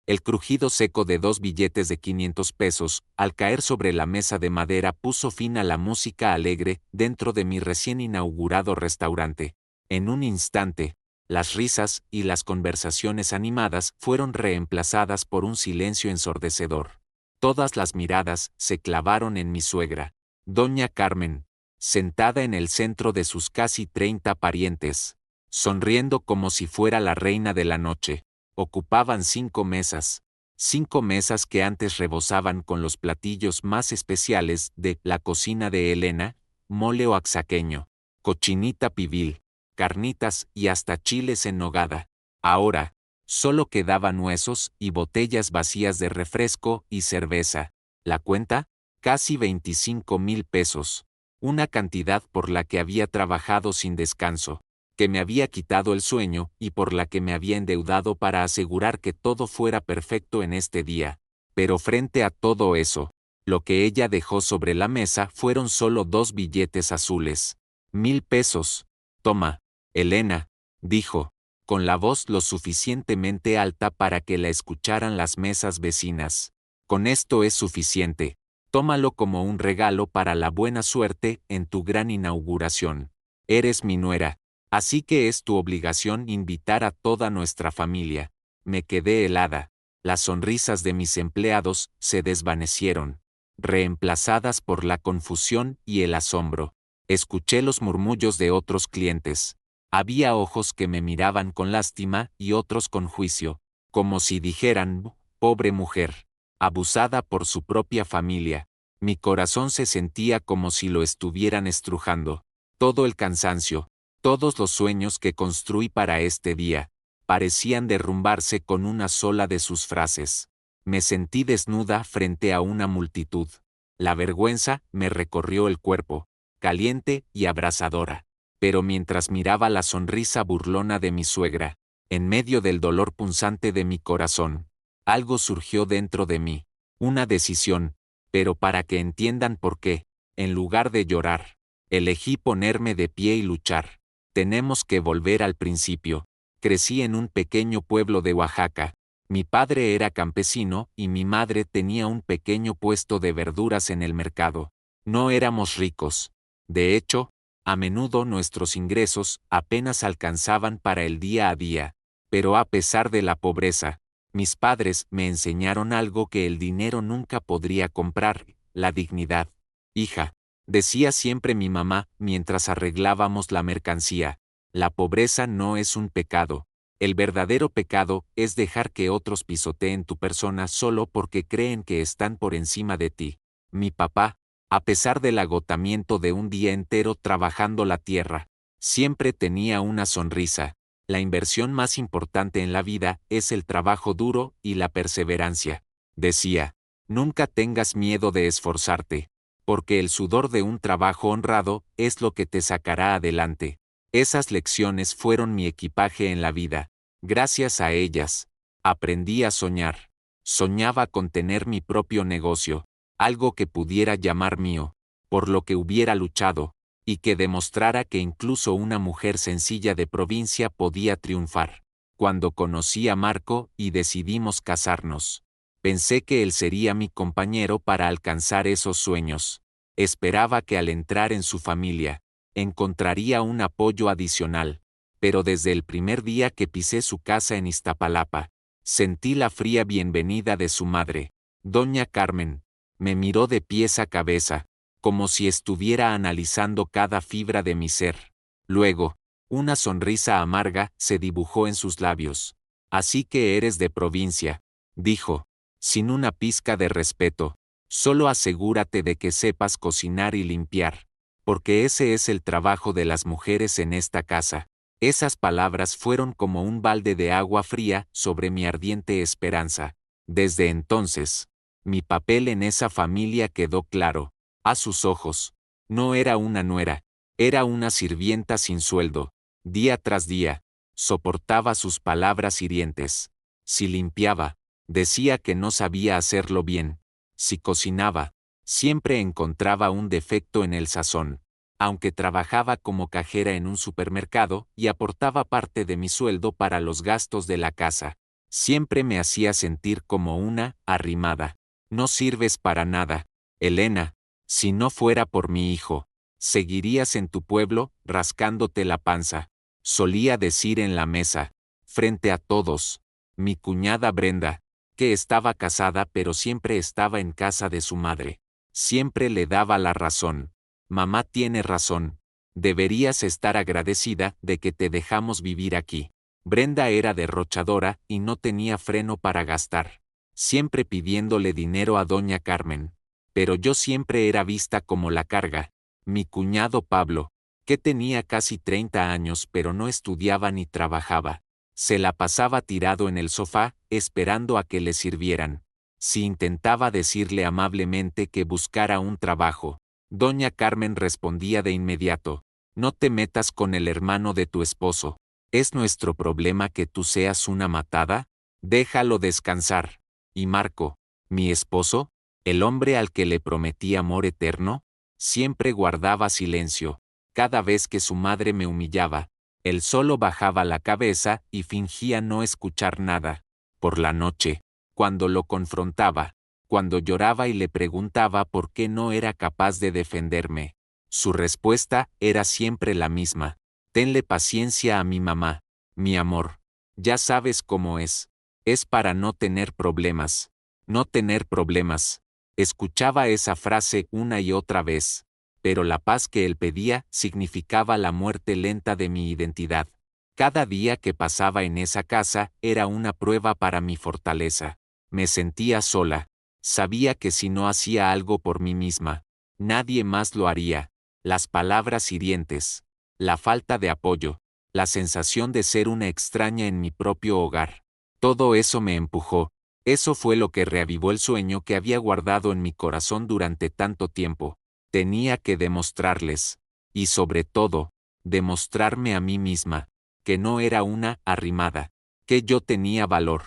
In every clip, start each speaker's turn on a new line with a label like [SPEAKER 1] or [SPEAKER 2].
[SPEAKER 1] El crujido seco de 2 billetes de 500 pesos, al caer sobre la mesa de madera, puso fin a la música alegre dentro de mi recién inaugurado restaurante. En un instante, las risas y las conversaciones animadas fueron reemplazadas por un silencio ensordecedor. Todas las miradas se clavaron en mi suegra, doña Carmen, sentada en el centro de sus casi 30 parientes, sonriendo como si fuera la reina de la noche. Ocupaban 5 mesas que antes rebosaban con los platillos más especiales de la cocina de Elena, mole oaxaqueño, cochinita pibil, carnitas y hasta chiles en nogada. Ahora, solo quedaban huesos y botellas vacías de refresco y cerveza. La cuenta, casi 25,000 pesos, una cantidad por la que había trabajado sin descanso, que me había quitado el sueño y por la que me había endeudado para asegurar que todo fuera perfecto en este día. Pero frente a todo eso, lo que ella dejó sobre la mesa fueron solo 2 billetes azules. 1,000 pesos. Toma, Elena, dijo, con la voz lo suficientemente alta para que la escucharan las mesas vecinas. Con esto es suficiente. Tómalo como un regalo para la buena suerte en tu gran inauguración. Eres mi nuera. Así que es tu obligación invitar a toda nuestra familia. Me quedé helada. Las sonrisas de mis empleados se desvanecieron, reemplazadas por la confusión y el asombro. Escuché los murmullos de otros clientes. Había ojos que me miraban con lástima y otros con juicio, como si dijeran, pobre mujer, abusada por su propia familia. Mi corazón se sentía como si lo estuvieran estrujando. Todo el cansancio, todos los sueños que construí para este día, parecían derrumbarse con una sola de sus frases. Me sentí desnuda frente a una multitud. La vergüenza me recorrió el cuerpo, caliente y abrasadora. Pero mientras miraba la sonrisa burlona de mi suegra, en medio del dolor punzante de mi corazón, algo surgió dentro de mí. Una decisión, pero para que entiendan por qué, en lugar de llorar, elegí ponerme de pie y luchar. Tenemos que volver al principio. Crecí en un pequeño pueblo de Oaxaca. Mi padre era campesino y mi madre tenía un pequeño puesto de verduras en el mercado. No éramos ricos. De hecho, a menudo nuestros ingresos apenas alcanzaban para el día a día. Pero a pesar de la pobreza, mis padres me enseñaron algo que el dinero nunca podría comprar: la dignidad. Hija, decía siempre mi mamá mientras arreglábamos la mercancía, la pobreza no es un pecado. El verdadero pecado es dejar que otros pisoteen tu persona solo porque creen que están por encima de ti. Mi papá, a pesar del agotamiento de un día entero trabajando la tierra, siempre tenía una sonrisa. La inversión más importante en la vida es el trabajo duro y la perseverancia. Decía, nunca tengas miedo de esforzarte, porque el sudor de un trabajo honrado es lo que te sacará adelante. Esas lecciones fueron mi equipaje en la vida. Gracias a ellas, aprendí a soñar. Soñaba con tener mi propio negocio, algo que pudiera llamar mío, por lo que hubiera luchado, y que demostrara que incluso una mujer sencilla de provincia podía triunfar. Cuando conocí a Marco y decidimos casarnos, pensé que él sería mi compañero para alcanzar esos sueños. Esperaba que al entrar en su familia, encontraría un apoyo adicional, pero desde el primer día que pisé su casa en Iztapalapa, sentí la fría bienvenida de su madre, doña Carmen. Me miró de pies a cabeza, como si estuviera analizando cada fibra de mi ser. Luego, una sonrisa amarga se dibujó en sus labios. Así que eres de provincia, dijo, sin una pizca de respeto. Solo asegúrate de que sepas cocinar y limpiar, porque ese es el trabajo de las mujeres en esta casa. Esas palabras fueron como un balde de agua fría sobre mi ardiente esperanza. Desde entonces, mi papel en esa familia quedó claro. A sus ojos, no era una nuera, era una sirvienta sin sueldo. Día tras día, soportaba sus palabras hirientes. Si limpiaba, decía que no sabía hacerlo bien. Si cocinaba, siempre encontraba un defecto en el sazón. Aunque trabajaba como cajera en un supermercado y aportaba parte de mi sueldo para los gastos de la casa, Siempre me hacía sentir como una arrimada. No sirves para nada, Elena. Si no fuera por mi hijo, seguirías en tu pueblo, rascándote la panza. Solía decir en la mesa, frente a todos, mi cuñada Brenda, que estaba casada pero siempre estaba en casa de su madre. Siempre le daba la razón. Mamá tiene razón. Deberías estar agradecida de que te dejamos vivir aquí. Brenda era derrochadora y no tenía freno para gastar, siempre pidiéndole dinero a doña Carmen. Pero yo siempre era vista como la carga. Mi cuñado Pablo, que tenía casi 30 años pero no estudiaba ni trabajaba, se la pasaba tirado en el sofá, esperando a que le sirvieran. Si intentaba decirle amablemente que buscara un trabajo, doña Carmen respondía de inmediato, no te metas con el hermano de tu esposo. ¿Es nuestro problema que tú seas una matada? Déjalo descansar. Y Marco, mi esposo, el hombre al que le prometí amor eterno, siempre guardaba silencio. Cada vez que su madre me humillaba, él solo bajaba la cabeza y fingía no escuchar nada. Por la noche, cuando lo confrontaba, cuando lloraba y le preguntaba por qué no era capaz de defenderme, su respuesta era siempre la misma. Tenle paciencia a mi mamá, mi amor. Ya sabes cómo es. Es para no tener problemas. No tener problemas. Escuchaba esa frase una y otra vez, pero la paz que él pedía significaba la muerte lenta de mi identidad. Cada día que pasaba en esa casa era una prueba para mi fortaleza. Me sentía sola. Sabía que si no hacía algo por mí misma, nadie más lo haría. Las palabras hirientes, la falta de apoyo, la sensación de ser una extraña en mi propio hogar. Todo eso me empujó. Eso fue lo que reavivó el sueño que había guardado en mi corazón durante tanto tiempo. Tenía que demostrarles, y sobre todo, demostrarme a mí misma, que no era una arrimada, que yo tenía valor.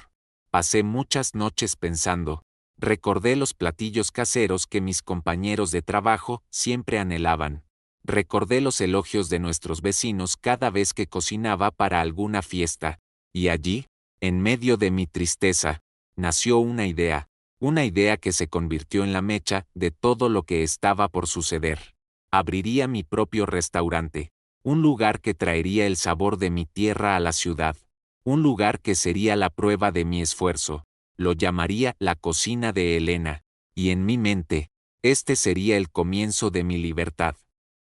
[SPEAKER 1] Pasé muchas noches pensando. Recordé los platillos caseros que mis compañeros de trabajo siempre anhelaban. Recordé los elogios de nuestros vecinos cada vez que cocinaba para alguna fiesta, y allí, en medio de mi tristeza, nació una idea que se convirtió en la mecha de todo lo que estaba por suceder. Abriría mi propio restaurante, un lugar que traería el sabor de mi tierra a la ciudad, un lugar que sería la prueba de mi esfuerzo. Lo llamaría la cocina de Elena, y en mi mente, este sería el comienzo de mi libertad.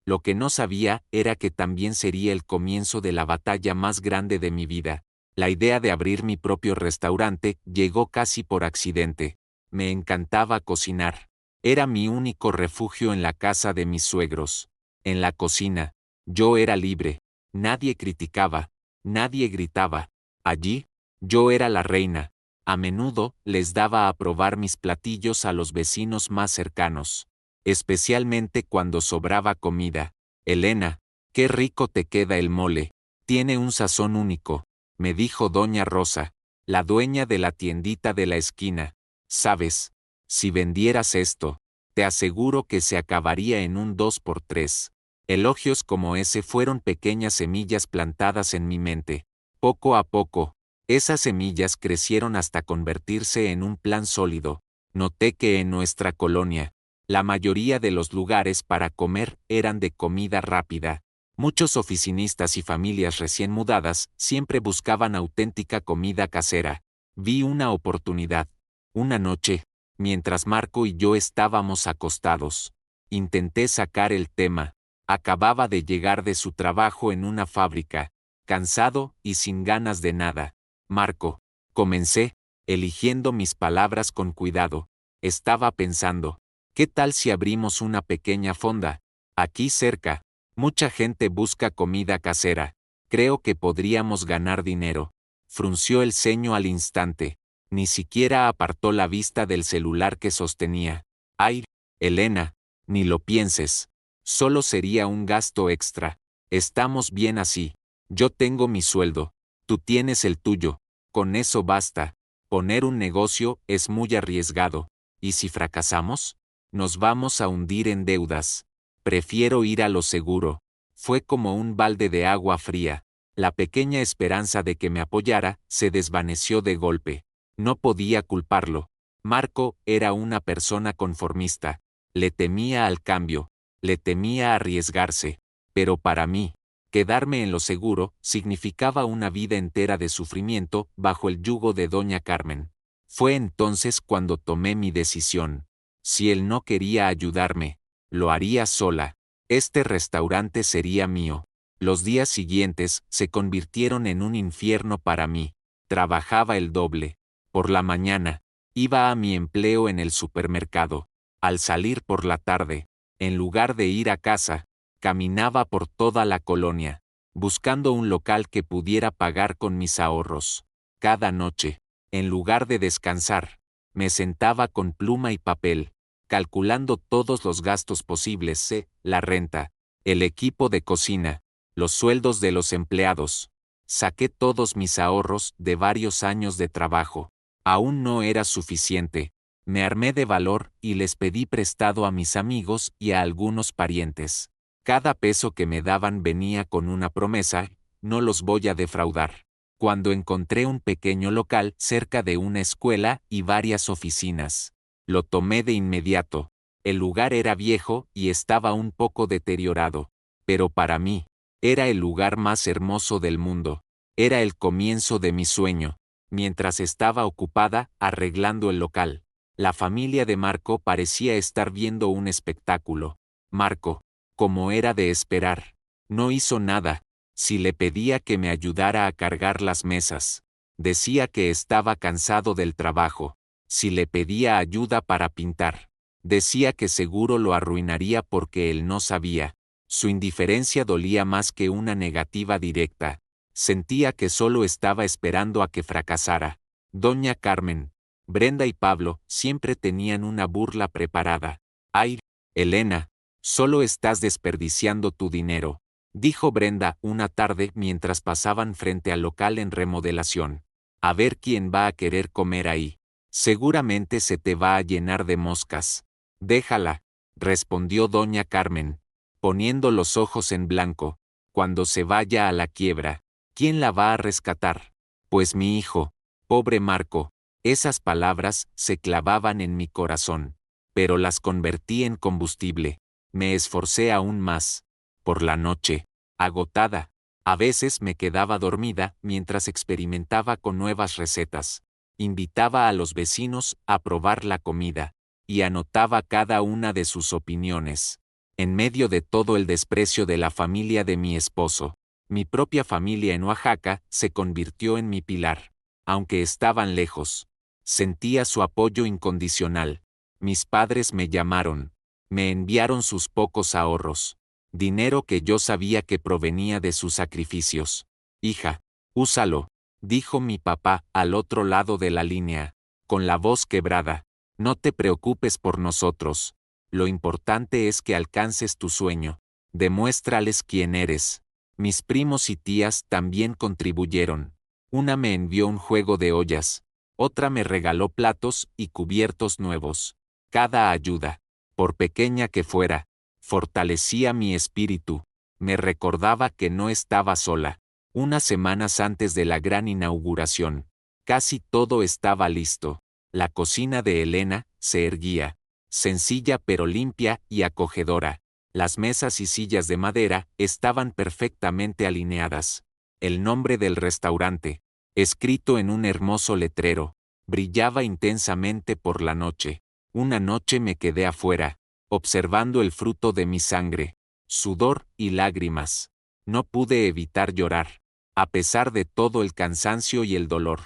[SPEAKER 1] Lo que no sabía era que también sería el comienzo de la batalla más grande de mi vida. La idea de abrir mi propio restaurante llegó casi por accidente. Me encantaba cocinar. Era mi único refugio en la casa de mis suegros. En la cocina, yo era libre. Nadie criticaba. Nadie gritaba. Allí, yo era la reina. A menudo les daba a probar mis platillos a los vecinos más cercanos, especialmente cuando sobraba comida. Elena, qué rico te queda el mole. Tiene un sazón único, me dijo doña Rosa, la dueña de la tiendita de la esquina. Sabes, si vendieras esto, te aseguro que se acabaría en un 2x3. Elogios como ese fueron pequeñas semillas plantadas en mi mente. Poco a poco, esas semillas crecieron hasta convertirse en un plan sólido. Noté que en nuestra colonia, la mayoría de los lugares para comer eran de comida rápida. Muchos oficinistas y familias recién mudadas siempre buscaban auténtica comida casera. Vi una oportunidad. Una noche, mientras Marco y yo estábamos acostados, intenté sacar el tema. Acababa de llegar de su trabajo en una fábrica, cansado y sin ganas de nada. Marco, comencé, eligiendo mis palabras con cuidado. Estaba pensando, ¿qué tal si abrimos una pequeña fonda? Aquí cerca. Mucha gente busca comida casera. Creo que podríamos ganar dinero. Frunció el ceño al instante. Ni siquiera apartó la vista del celular que sostenía. Ay, Elena, ni lo pienses. Solo sería un gasto extra. Estamos bien así. Yo tengo mi sueldo. Tú tienes el tuyo. Con eso basta. Poner un negocio es muy arriesgado. ¿Y si fracasamos? Nos vamos a hundir en deudas. Prefiero ir a lo seguro. Fue como un balde de agua fría. La pequeña esperanza de que me apoyara se desvaneció de golpe. No podía culparlo. Marco era una persona conformista. Le temía al cambio, le temía arriesgarse. Pero para mí, quedarme en lo seguro significaba una vida entera de sufrimiento bajo el yugo de doña Carmen. Fue entonces cuando tomé mi decisión. Si él no quería ayudarme, lo haría sola. Este restaurante sería mío. Los días siguientes se convirtieron en un infierno para mí. Trabajaba el doble. Por la mañana, iba a mi empleo en el supermercado. Al salir por la tarde, en lugar de ir a casa, caminaba por toda la colonia, buscando un local que pudiera pagar con mis ahorros. Cada noche, en lugar de descansar, me sentaba con pluma y papel, calculando todos los gastos posibles, la renta, el equipo de cocina, los sueldos de los empleados. Saqué todos mis ahorros de varios años de trabajo. Aún no era suficiente. Me armé de valor y les pedí prestado a mis amigos y a algunos parientes. Cada peso que me daban venía con una promesa: no los voy a defraudar. Cuando encontré un pequeño local cerca de una escuela y varias oficinas, lo tomé de inmediato. El lugar era viejo y estaba un poco deteriorado, pero para mí, era el lugar más hermoso del mundo. Era el comienzo de mi sueño. Mientras estaba ocupada arreglando el local, la familia de Marco parecía estar viendo un espectáculo. Marco, como era de esperar, no hizo nada. Si le pedía que me ayudara a cargar las mesas, decía que estaba cansado del trabajo. Si le pedía ayuda para pintar, decía que seguro lo arruinaría porque él no sabía. Su indiferencia dolía más que una negativa directa. Sentía que solo estaba esperando a que fracasara. Doña Carmen, Brenda y Pablo siempre tenían una burla preparada. «Ay, Elena, solo estás desperdiciando tu dinero», dijo Brenda una tarde mientras pasaban frente al local en remodelación. «A ver quién va a querer comer ahí. Seguramente se te va a llenar de moscas». «Déjala», respondió doña Carmen, poniendo los ojos en blanco. «Cuando se vaya a la quiebra, ¿quién la va a rescatar? Pues mi hijo, pobre Marco». Esas palabras se clavaban en mi corazón, pero las convertí en combustible. Me esforcé aún más. Por la noche, agotada, a veces me quedaba dormida mientras experimentaba con nuevas recetas. Invitaba a los vecinos a probar la comida, y anotaba cada una de sus opiniones. En medio de todo el desprecio de la familia de mi esposo, mi propia familia en Oaxaca se convirtió en mi pilar. Aunque estaban lejos, sentía su apoyo incondicional. Mis padres me llamaron, me enviaron sus pocos ahorros, dinero que yo sabía que provenía de sus sacrificios. «Hija, úsalo», dijo mi papá al otro lado de la línea, con la voz quebrada. «No te preocupes por nosotros. Lo importante es que alcances tu sueño. Demuéstrales quién eres». Mis primos y tías también contribuyeron. Una me envió un juego de ollas, otra me regaló platos y cubiertos nuevos. Cada ayuda, por pequeña que fuera, fortalecía mi espíritu. Me recordaba que no estaba sola. Unas semanas antes de la gran inauguración, casi todo estaba listo. La cocina de Elena se erguía, sencilla pero limpia y acogedora. Las mesas y sillas de madera estaban perfectamente alineadas. El nombre del restaurante, escrito en un hermoso letrero, brillaba intensamente por la noche. Una noche me quedé afuera, observando el fruto de mi sangre, sudor y lágrimas. No pude evitar llorar, a pesar de todo el cansancio y el dolor.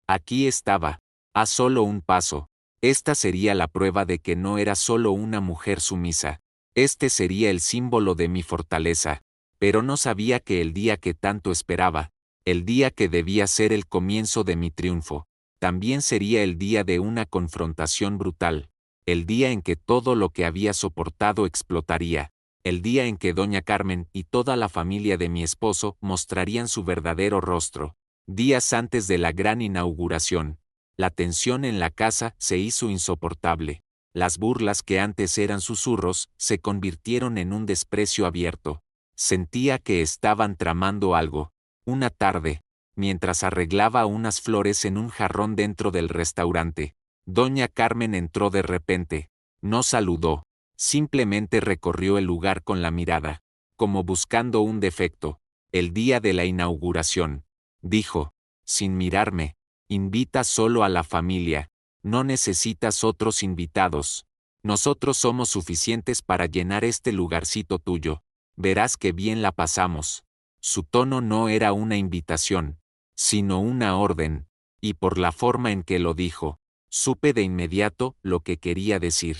[SPEAKER 1] Aquí estaba, a solo un paso. Esta sería la prueba de que no era solo una mujer sumisa. Este sería el símbolo de mi fortaleza, pero no sabía que el día que tanto esperaba, el día que debía ser el comienzo de mi triunfo, también sería el día de una confrontación brutal, el día en que todo lo que había soportado explotaría, el día en que doña Carmen y toda la familia de mi esposo mostrarían su verdadero rostro. Días antes de la gran inauguración, la tensión en la casa se hizo insoportable. Las burlas que antes eran susurros se convirtieron en un desprecio abierto. Sentía que estaban tramando algo, Una tarde, mientras arreglaba unas flores en un jarrón dentro del restaurante, doña Carmen entró de repente. No saludó, simplemente recorrió el lugar con la mirada, como buscando un defecto. El día de la inauguración, dijo, sin mirarme, invita solo a la familia, no necesitas otros invitados. Nosotros somos suficientes para llenar este lugarcito tuyo. Verás que bien la pasamos. Su tono no era una invitación, sino una orden, y por la forma en que lo dijo, supe de inmediato lo que quería decir.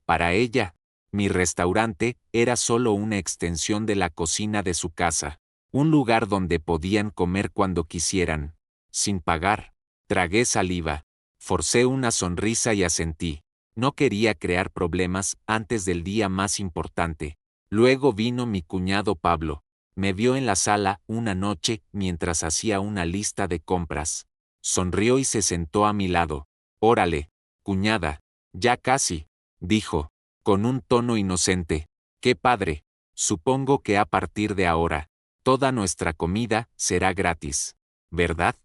[SPEAKER 1] Para ella, mi restaurante era solo una extensión de la cocina de su casa, un lugar donde podían comer cuando quisieran, sin pagar. Tragué saliva, forcé una sonrisa y asentí. No quería crear problemas antes del día más importante. Luego vino mi cuñado Pablo. Me vio en la sala una noche mientras hacía una lista de compras. Sonrió y se sentó a mi lado. Órale, cuñada, ya casi, dijo, con un tono inocente. Qué padre. Supongo que a partir de ahora, toda nuestra comida será gratis, ¿verdad?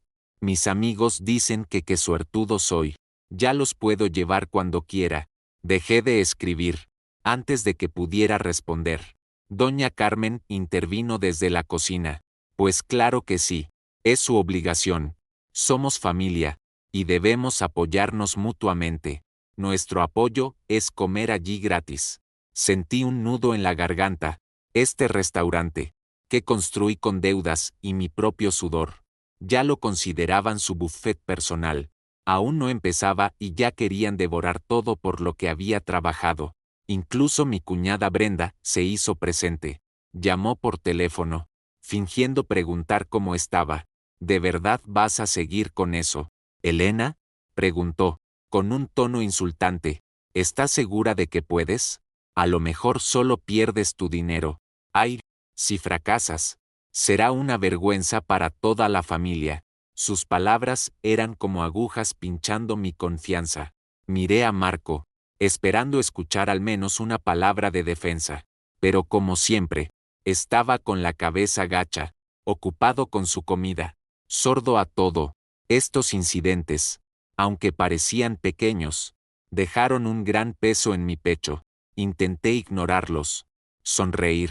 [SPEAKER 1] Mis amigos dicen que qué suertudo soy. Ya los puedo llevar cuando quiera. Dejé de escribir, antes de que pudiera responder. Doña Carmen intervino desde la cocina. Pues claro que sí, es su obligación. Somos familia, y debemos apoyarnos mutuamente. Nuestro apoyo es comer allí gratis. Sentí un nudo en la garganta. Este restaurante, que construí con deudas y mi propio sudor, ya lo consideraban su buffet personal. Aún no empezaba y ya querían devorar todo por lo que había trabajado. Incluso mi cuñada Brenda se hizo presente. Llamó por teléfono, fingiendo preguntar cómo estaba. ¿De verdad vas a seguir con eso, Elena? Preguntó, con un tono insultante. ¿Estás segura de que puedes? A lo mejor solo pierdes tu dinero. Ay, si fracasas, será una vergüenza para toda la familia. Sus palabras eran como agujas pinchando mi confianza. Miré a Marco, esperando escuchar al menos una palabra de defensa. Pero como siempre, estaba con la cabeza gacha, ocupado con su comida, sordo a todo. Estos incidentes, aunque parecían pequeños, dejaron un gran peso en mi pecho. Intenté ignorarlos, sonreír,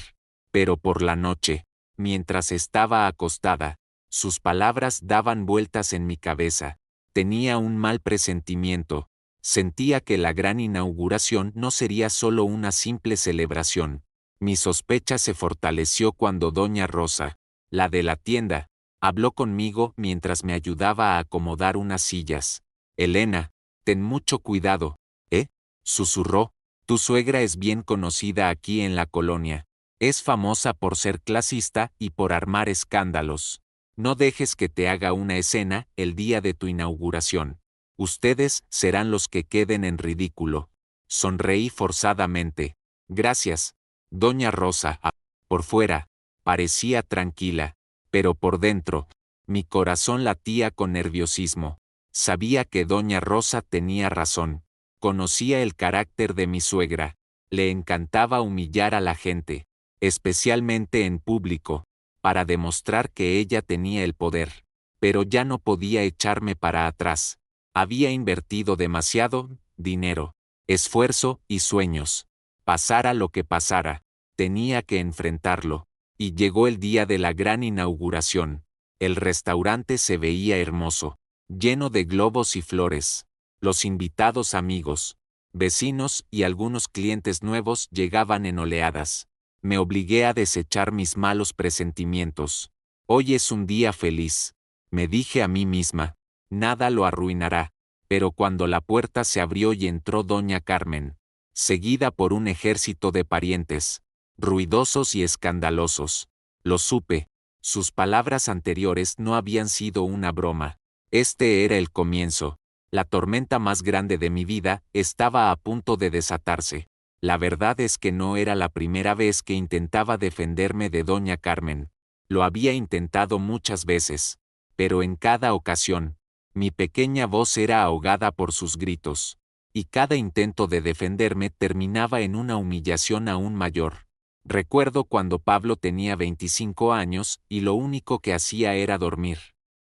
[SPEAKER 1] pero por la noche, mientras estaba acostada, sus palabras daban vueltas en mi cabeza. Tenía un mal presentimiento. Sentía que la gran inauguración no sería solo una simple celebración. Mi sospecha se fortaleció cuando doña Rosa, la de la tienda, habló conmigo mientras me ayudaba a acomodar unas sillas. Elena, ten mucho cuidado, ¿eh? Susurró. Tu suegra es bien conocida aquí en la colonia. Es famosa por ser clasista y por armar escándalos. No dejes que te haga una escena el día de tu inauguración. Ustedes serán los que queden en ridículo. Sonreí forzadamente. Gracias, doña Rosa. Por fuera, parecía tranquila, pero por dentro, mi corazón latía con nerviosismo. Sabía que doña Rosa tenía razón. Conocía el carácter de mi suegra. Le encantaba humillar a la gente, especialmente en público, para demostrar que ella tenía el poder. Pero ya no podía echarme para atrás. Había invertido demasiado dinero, esfuerzo y sueños. Pasara lo que pasara, tenía que enfrentarlo. Y llegó el día de la gran inauguración. El restaurante se veía hermoso, lleno de globos y flores. Los invitados amigos, vecinos y algunos clientes nuevos llegaban en oleadas. Me obligué a desechar mis malos presentimientos. Hoy es un día feliz, me dije a mí misma. Nada lo arruinará. Pero cuando la puerta se abrió y entró doña Carmen, seguida por un ejército de parientes, ruidosos y escandalosos, lo supe. Sus palabras anteriores no habían sido una broma. Este era el comienzo. La tormenta más grande de mi vida estaba a punto de desatarse. La verdad es que no era la primera vez que intentaba defenderme de doña Carmen. Lo había intentado muchas veces, pero en cada ocasión, mi pequeña voz era ahogada por sus gritos, y cada intento de defenderme terminaba en una humillación aún mayor. Recuerdo cuando Pablo tenía 25 años y lo único que hacía era dormir,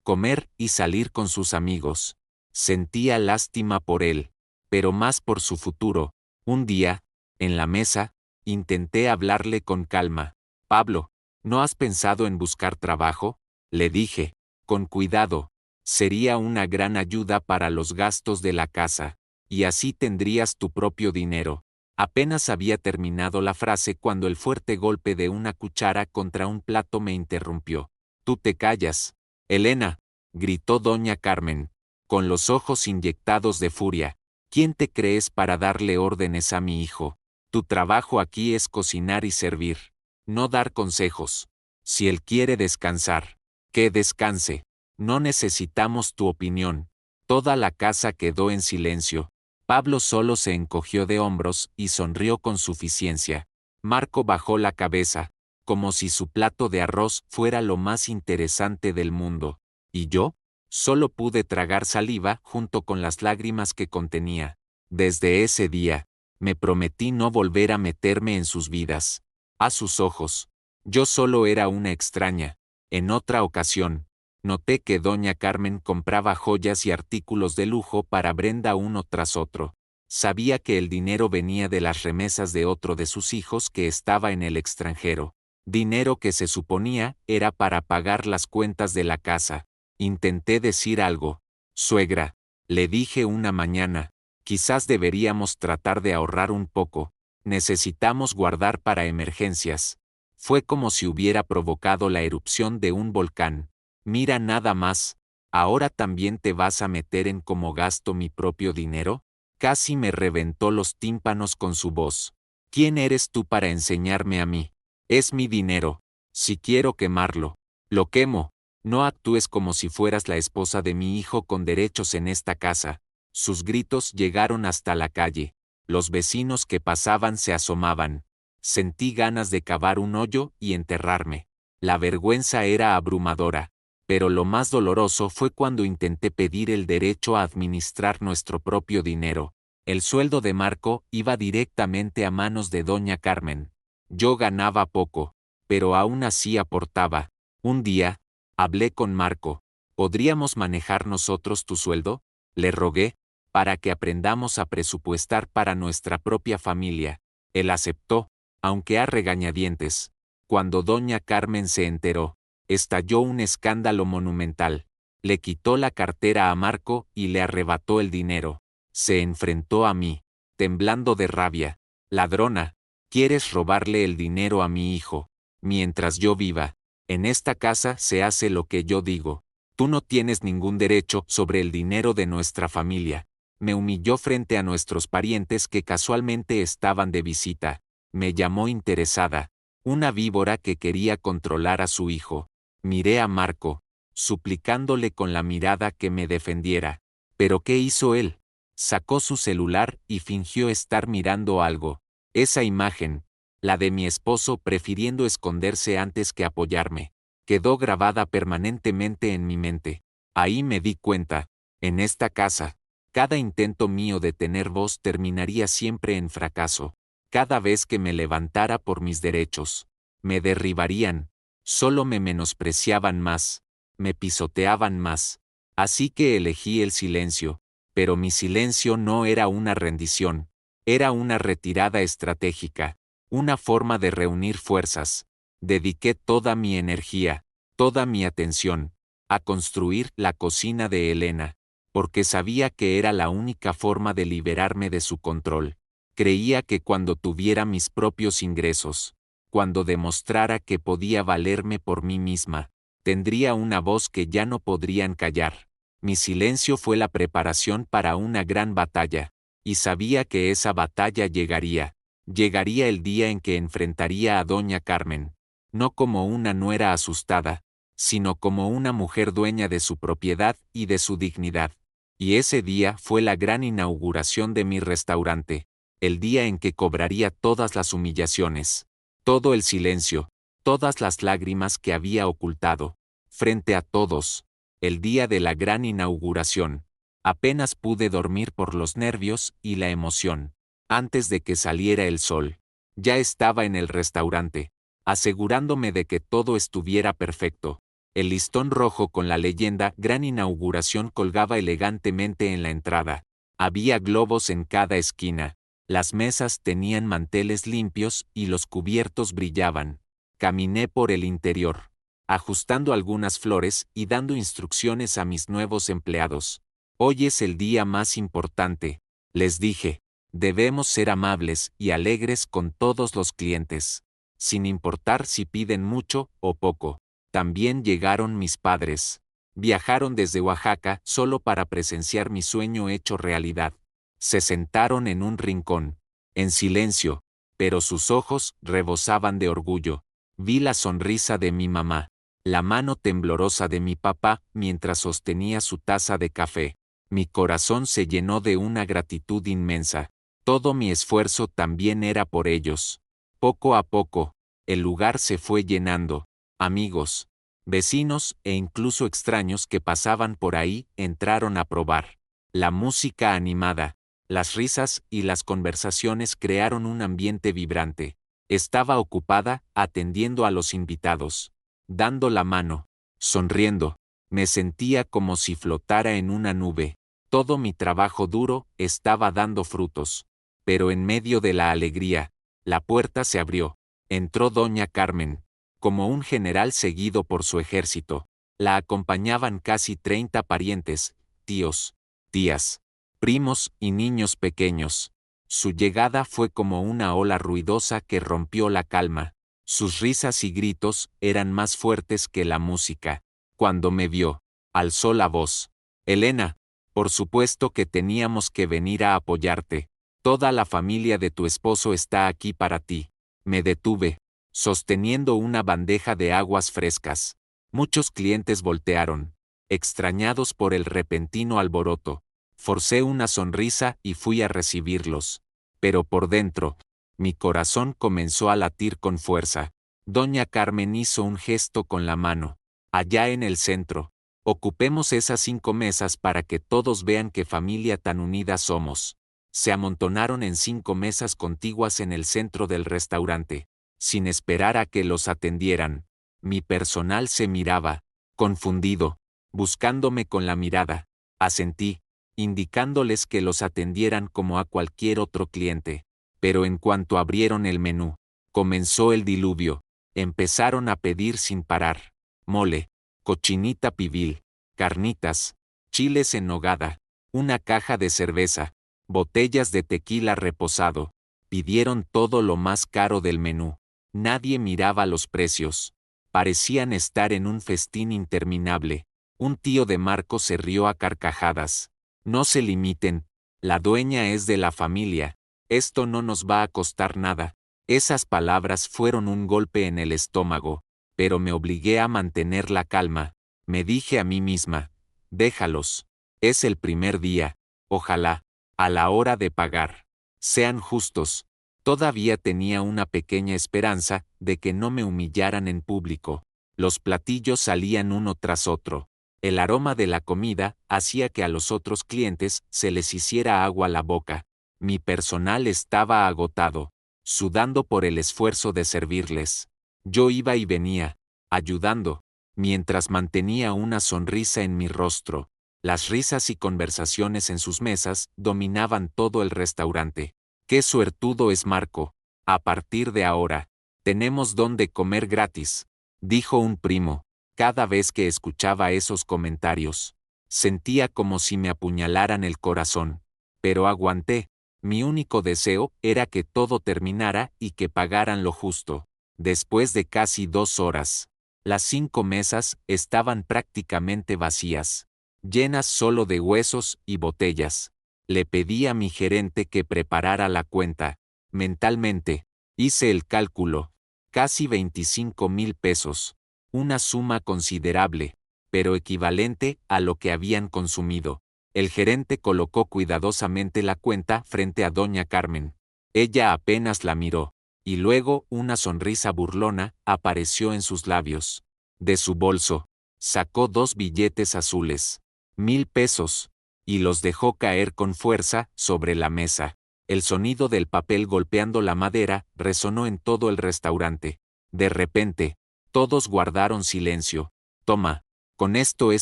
[SPEAKER 1] comer y salir con sus amigos. Sentía lástima por él, pero más por su futuro. Un día, en la mesa, intenté hablarle con calma. Pablo, ¿no has pensado en buscar trabajo? Le dije, con cuidado. Sería una gran ayuda para los gastos de la casa, y así tendrías tu propio dinero. Apenas había terminado la frase cuando el fuerte golpe de una cuchara contra un plato me interrumpió. Tú te callas. Elena, gritó doña Carmen, con los ojos inyectados de furia. ¿Quién te crees para darle órdenes a mi hijo? Tu trabajo aquí es cocinar y servir, no dar consejos. Si él quiere descansar, que descanse. No necesitamos tu opinión. Toda la casa quedó en silencio. Pablo solo se encogió de hombros y sonrió con suficiencia. Marco bajó la cabeza, como si su plato de arroz fuera lo más interesante del mundo. ¿Y yo? Solo pude tragar saliva junto con las lágrimas que contenía. Desde ese día, me prometí no volver a meterme en sus vidas. A sus ojos, yo solo era una extraña. En otra ocasión, noté que doña Carmen compraba joyas y artículos de lujo para Brenda uno tras otro. Sabía que el dinero venía de las remesas de otro de sus hijos que estaba en el extranjero. Dinero que se suponía era para pagar las cuentas de la casa. Intenté decir algo. Suegra, le dije una mañana, quizás deberíamos tratar de ahorrar un poco. Necesitamos guardar para emergencias. Fue como si hubiera provocado la erupción de un volcán. Mira nada más, ¿ahora también te vas a meter en cómo gasto mi propio dinero? Casi me reventó los tímpanos con su voz. ¿Quién eres tú para enseñarme a mí? Es mi dinero. Si quiero quemarlo, lo quemo. No actúes como si fueras la esposa de mi hijo con derechos en esta casa. Sus gritos llegaron hasta la calle. Los vecinos que pasaban se asomaban. Sentí ganas de cavar un hoyo y enterrarme. La vergüenza era abrumadora. Pero lo más doloroso fue cuando intenté pedir el derecho a administrar nuestro propio dinero. El sueldo de Marco iba directamente a manos de doña Carmen. Yo ganaba poco, pero aún así aportaba. Un día, hablé con Marco. ¿Podríamos manejar nosotros tu sueldo? Le rogué, para que aprendamos a presupuestar para nuestra propia familia. Él aceptó, aunque a regañadientes. Cuando doña Carmen se enteró, estalló un escándalo monumental. Le quitó la cartera a Marco y le arrebató el dinero. Se enfrentó a mí, temblando de rabia. Ladrona, quieres robarle el dinero a mi hijo. Mientras yo viva, en esta casa se hace lo que yo digo. Tú no tienes ningún derecho sobre el dinero de nuestra familia. Me humilló frente a nuestros parientes que casualmente estaban de visita. Me llamó interesada, una víbora que quería controlar a su hijo. Miré a Marco, suplicándole con la mirada que me defendiera. ¿Pero qué hizo él? Sacó su celular y fingió estar mirando algo. Esa imagen, la de mi esposo prefiriendo esconderse antes que apoyarme, quedó grabada permanentemente en mi mente. Ahí me di cuenta, en esta casa, cada intento mío de tener voz terminaría siempre en fracaso. Cada vez que me levantara por mis derechos, me derribarían. Solo me menospreciaban más, me pisoteaban más. Así que elegí el silencio, pero mi silencio no era una rendición, era una retirada estratégica, una forma de reunir fuerzas. Dediqué toda mi energía, toda mi atención, a construir la cocina de Elena, porque sabía que era la única forma de liberarme de su control. Creía que cuando tuviera mis propios ingresos, cuando demostrara que podía valerme por mí misma, tendría una voz que ya no podrían callar. Mi silencio fue la preparación para una gran batalla, y sabía que esa batalla llegaría. Llegaría el día en que enfrentaría a doña Carmen, no como una nuera asustada, sino como una mujer dueña de su propiedad y de su dignidad. Y ese día fue la gran inauguración de mi restaurante, el día en que cobraría todas las humillaciones, todo el silencio, todas las lágrimas que había ocultado, frente a todos, el día de la gran inauguración. Apenas pude dormir por los nervios y la emoción. Antes de que saliera el sol, Ya estaba en el restaurante, asegurándome de que todo estuviera perfecto. El listón rojo con la leyenda Gran Inauguración colgaba elegantemente en la entrada. Había globos en cada esquina. Las mesas tenían manteles limpios y los cubiertos brillaban. Caminé por el interior, ajustando algunas flores y dando instrucciones a mis nuevos empleados. Hoy es el día más importante, les dije. Debemos ser amables y alegres con todos los clientes, sin importar si piden mucho o poco. También llegaron mis padres. Viajaron desde Oaxaca solo para presenciar mi sueño hecho realidad. Se sentaron en un rincón, en silencio, pero sus ojos rebosaban de orgullo. Vi la sonrisa de mi mamá, la mano temblorosa de mi papá mientras sostenía su taza de café. Mi corazón se llenó de una gratitud inmensa. Todo mi esfuerzo también era por ellos. Poco a poco, el lugar se fue llenando. Amigos, vecinos e incluso extraños que pasaban por ahí entraron a probar. La música animada, las risas y las conversaciones crearon un ambiente vibrante. Estaba ocupada atendiendo a los invitados, dando la mano, sonriendo. Me sentía como si flotara en una nube. Todo mi trabajo duro estaba dando frutos. Pero en medio de la alegría, la puerta se abrió. Entró doña Carmen, como un general seguido por su ejército. La acompañaban casi 30 parientes, tíos, tías, primos y niños pequeños. Su llegada fue como una ola ruidosa que rompió la calma. Sus risas y gritos eran más fuertes que la música. Cuando me vio, alzó la voz. Elena, por supuesto que teníamos que venir a apoyarte. Toda la familia de tu esposo está aquí para ti. Me detuve, sosteniendo una bandeja de aguas frescas. Muchos clientes voltearon, extrañados por el repentino alboroto. Forcé una sonrisa y fui a recibirlos. Pero por dentro, mi corazón comenzó a latir con fuerza. Doña Carmen hizo un gesto con la mano. Allá en el centro. Ocupemos esas 5 mesas para que todos vean qué familia tan unida somos. Se amontonaron en 5 mesas contiguas en el centro del restaurante, sin esperar a que los atendieran. Mi personal se miraba, confundido, buscándome con la mirada. Asentí, indicándoles que los atendieran como a cualquier otro cliente. Pero en cuanto abrieron el menú, comenzó el diluvio. Empezaron a pedir sin parar. Mole, cochinita pibil, carnitas, chiles en nogada, una caja de cerveza, botellas de tequila reposado. Pidieron todo lo más caro del menú. Nadie miraba los precios. Parecían estar en un festín interminable. Un tío de Marco se rió a carcajadas. No se limiten. La dueña es de la familia. Esto no nos va a costar nada. Esas palabras fueron un golpe en el estómago, pero me obligué a mantener la calma. Me dije a mí misma, déjalos. Es el primer día. Ojalá, a la hora de pagar, sean justos. Todavía tenía una pequeña esperanza de que no me humillaran en público. Los platillos salían uno tras otro. El aroma de la comida hacía que a los otros clientes se les hiciera agua la boca. Mi personal estaba agotado, sudando por el esfuerzo de servirles. Yo iba y venía, ayudando, mientras mantenía una sonrisa en mi rostro. Las risas y conversaciones en sus mesas dominaban todo el restaurante. ¡Qué suertudo es Marco! A partir de ahora, tenemos donde comer gratis, dijo un primo. Cada vez que escuchaba esos comentarios, sentía como si me apuñalaran el corazón. Pero aguanté. Mi único deseo era que todo terminara y que pagaran lo justo. Después de casi 2 horas, las 5 mesas estaban prácticamente vacías, llenas solo de huesos y botellas. Le pedí a mi gerente que preparara la cuenta. Mentalmente, hice el cálculo. Casi 25,000 pesos. Una suma considerable, pero equivalente a lo que habían consumido. El gerente colocó cuidadosamente la cuenta frente a doña Carmen. Ella apenas la miró, y luego una sonrisa burlona apareció en sus labios. De su bolso, sacó 2 billetes azules. 1,000 pesos, y los dejó caer con fuerza sobre la mesa. El sonido del papel golpeando la madera resonó en todo el restaurante. De repente, todos guardaron silencio. Toma, con esto es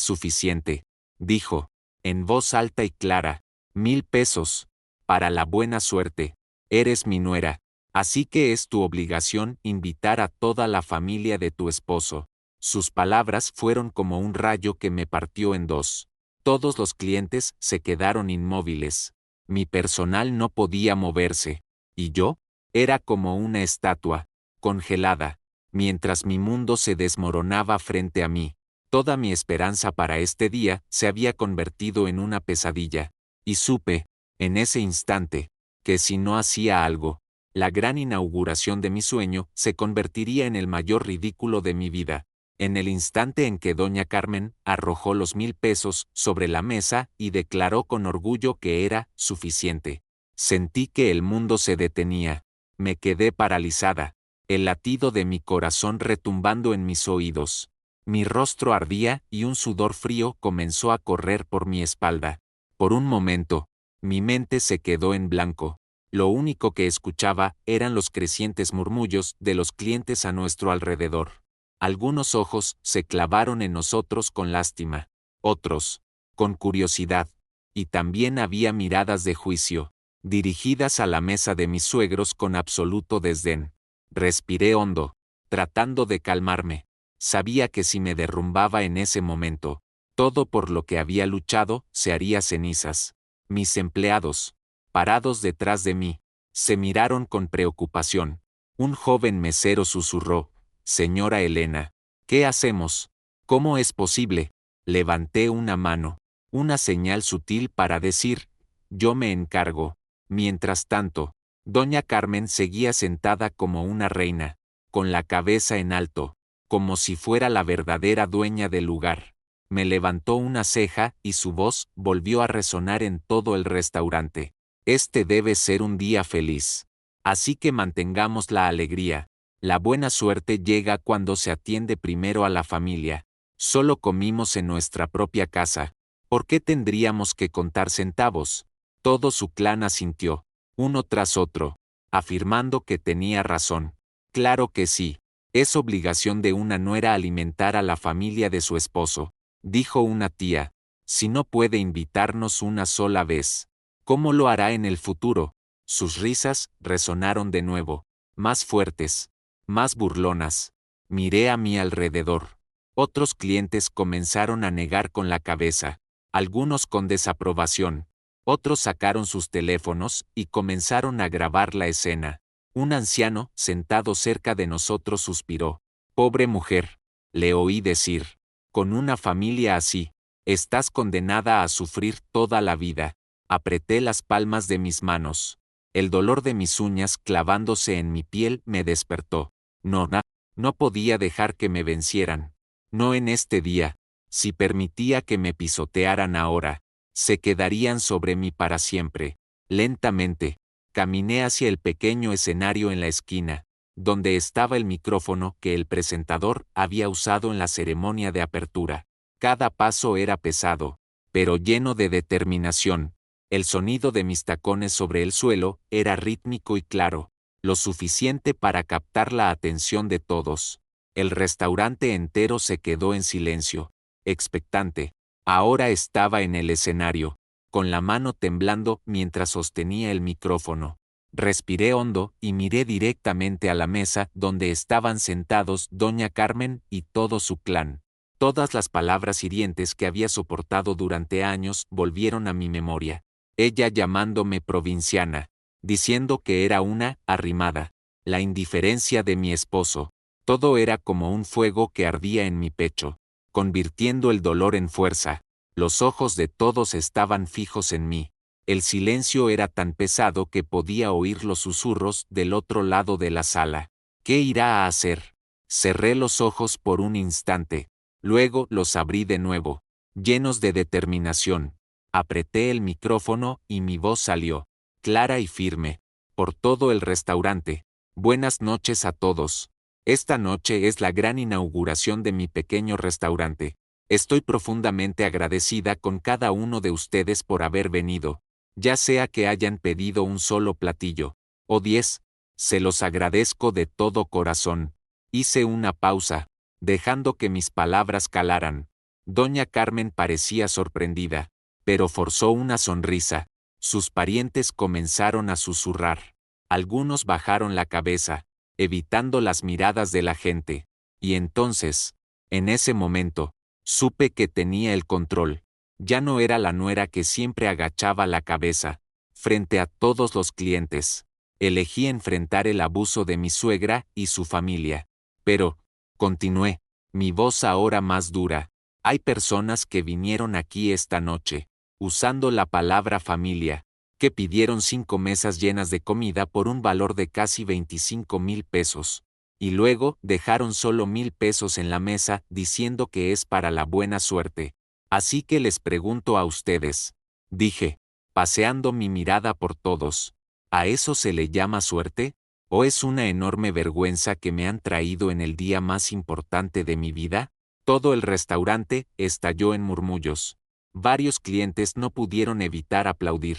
[SPEAKER 1] suficiente, dijo, en voz alta y clara. 1,000 pesos. Para la buena suerte. Eres mi nuera. Así que es tu obligación invitar a toda la familia de tu esposo. Sus palabras fueron como un rayo que me partió en dos. Todos los clientes se quedaron inmóviles. Mi personal no podía moverse. ¿Y yo? Era como una estatua, congelada, mientras mi mundo se desmoronaba frente a mí. Toda mi esperanza para este día se había convertido en una pesadilla. Y supe, en ese instante, que si no hacía algo, la gran inauguración de mi sueño se convertiría en el mayor ridículo de mi vida. En el instante en que doña Carmen arrojó los 1,000 pesos sobre la mesa y declaró con orgullo que era suficiente, sentí que el mundo se detenía. Me quedé paralizada, el latido de mi corazón retumbando en mis oídos. Mi rostro ardía y un sudor frío comenzó a correr por mi espalda. Por un momento, mi mente se quedó en blanco. Lo único que escuchaba eran los crecientes murmullos de los clientes a nuestro alrededor. Algunos ojos se clavaron en nosotros con lástima, otros, con curiosidad, y también había miradas de juicio, dirigidas a la mesa de mis suegros con absoluto desdén. Respiré hondo, tratando de calmarme. Sabía que si me derrumbaba en ese momento, todo por lo que había luchado se haría cenizas. Mis empleados, parados detrás de mí, se miraron con preocupación. Un joven mesero susurró: «Señora Elena, ¿qué hacemos? ¿Cómo es posible?». Levanté una mano, una señal sutil para decir: «Yo me encargo». Mientras tanto, doña Carmen seguía sentada como una reina, con la cabeza en alto, como si fuera la verdadera dueña del lugar. Me levantó una ceja y su voz volvió a resonar en todo el restaurante. «Este debe ser un día feliz. Así que mantengamos la alegría. La buena suerte llega cuando se atiende primero a la familia. Solo comimos en nuestra propia casa. ¿Por qué tendríamos que contar centavos?». Todo su clan asintió, uno tras otro, afirmando que tenía razón. «Claro que sí. Es obligación de una nuera alimentar a la familia de su esposo», dijo una tía. «Si no puede invitarnos una sola vez, ¿cómo lo hará en el futuro?». Sus risas resonaron de nuevo, más fuertes, más burlonas. Miré a mi alrededor. Otros clientes comenzaron a negar con la cabeza, algunos con desaprobación. Otros sacaron sus teléfonos y comenzaron a grabar la escena. Un anciano, sentado cerca de nosotros, suspiró. «Pobre mujer», le oí decir. «Con una familia así, estás condenada a sufrir toda la vida». Apreté las palmas de mis manos. El dolor de mis uñas clavándose en mi piel me despertó. No podía dejar que me vencieran. No en este día. Si permitía que me pisotearan ahora, se quedarían sobre mí para siempre. Lentamente, caminé hacia el pequeño escenario en la esquina, donde estaba el micrófono que el presentador había usado en la ceremonia de apertura. Cada paso era pesado, pero lleno de determinación. El sonido de mis tacones sobre el suelo era rítmico y claro, lo suficiente para captar la atención de todos. El restaurante entero se quedó en silencio, expectante. Ahora estaba en el escenario, con la mano temblando mientras sostenía el micrófono. Respiré hondo y miré directamente a la mesa donde estaban sentados doña Carmen y todo su clan. Todas las palabras hirientes que había soportado durante años volvieron a mi memoria. Ella llamándome provinciana, diciendo que era una arrimada, la indiferencia de mi esposo. Todo era como un fuego que ardía en mi pecho, convirtiendo el dolor en fuerza. Los ojos de todos estaban fijos en mí. El silencio era tan pesado que podía oír los susurros del otro lado de la sala. ¿Qué irá a hacer? Cerré los ojos por un instante. Luego los abrí de nuevo, llenos de determinación. Apreté el micrófono y mi voz salió, clara y firme, por todo el restaurante. «Buenas noches a todos. Esta noche es la gran inauguración de mi pequeño restaurante. Estoy profundamente agradecida con cada uno de ustedes por haber venido. ya sea que hayan pedido un solo platillo, o 10, se los agradezco de todo corazón. Hice una pausa, dejando que mis palabras calaran. Doña Carmen parecía sorprendida, pero forzó una sonrisa. Sus parientes comenzaron a susurrar. Algunos bajaron la cabeza, evitando las miradas de la gente. Y entonces, en ese momento, supe que tenía el control. Ya no era la nuera que siempre agachaba la cabeza, frente a todos los clientes. Elegí enfrentar el abuso de mi suegra y su familia. Pero, continué, mi voz ahora más dura. Hay personas que vinieron aquí esta noche, usando la palabra familia, que pidieron 5 mesas llenas de comida por un valor de casi 25,000 pesos. Y luego dejaron solo 1,000 pesos en la mesa diciendo que es para la buena suerte. Así que les pregunto a ustedes, dije, paseando mi mirada por todos, ¿a eso se le llama suerte? ¿O es una enorme vergüenza que me han traído en el día más importante de mi vida? Todo el restaurante estalló en murmullos. Varios clientes no pudieron evitar aplaudir.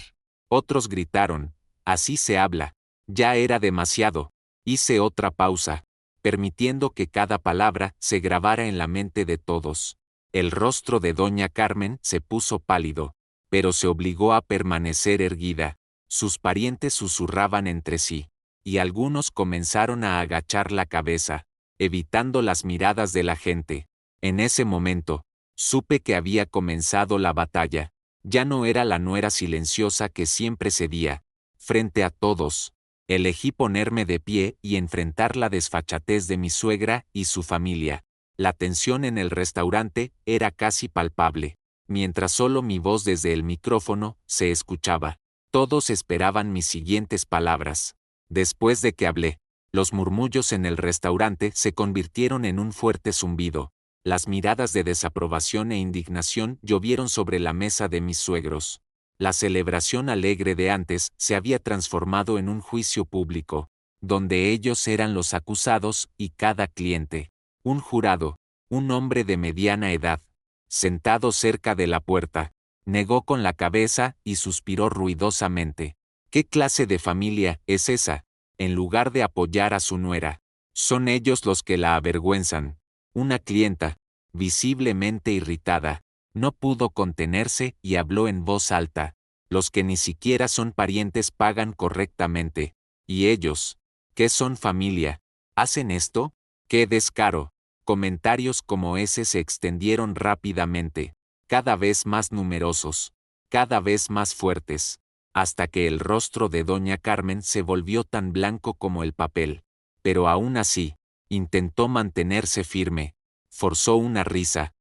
[SPEAKER 1] Otros gritaron, así se habla. Ya era demasiado. Hice otra pausa, permitiendo que cada palabra se grabara en la mente de todos. El rostro de doña Carmen se puso pálido, pero se obligó a permanecer erguida. Sus parientes susurraban entre sí, y algunos comenzaron a agachar la cabeza, evitando las miradas de la gente. En ese momento, supe que había comenzado la batalla. Ya no era la nuera silenciosa que siempre cedía. Frente a todos, elegí ponerme de pie y enfrentar la desfachatez de mi suegra y su familia. La tensión en el restaurante era casi palpable, mientras solo mi voz desde el micrófono se escuchaba. Todos esperaban mis siguientes palabras. Después de que hablé, los murmullos en el restaurante se convirtieron en un fuerte zumbido. Las miradas de desaprobación e indignación llovieron sobre la mesa de mis suegros. La celebración alegre de antes se había transformado en un juicio público, donde ellos eran los acusados y cada cliente. Un jurado, un hombre de mediana edad, sentado cerca de la puerta, negó con la cabeza y suspiró ruidosamente. ¿Qué clase de familia es esa? En lugar de apoyar a su nuera, son ellos los que la avergüenzan. Una clienta, visiblemente irritada, no pudo contenerse y habló en voz alta. Los que ni siquiera son parientes pagan correctamente. ¿Y ellos? ¿Qué son familia? ¿Hacen esto? ¡Qué descaro! Comentarios como ese se extendieron rápidamente, cada vez más numerosos, cada vez más fuertes, hasta que el rostro de doña Carmen se volvió tan blanco como el papel. Pero aún así, intentó mantenerse firme. Forzó una risa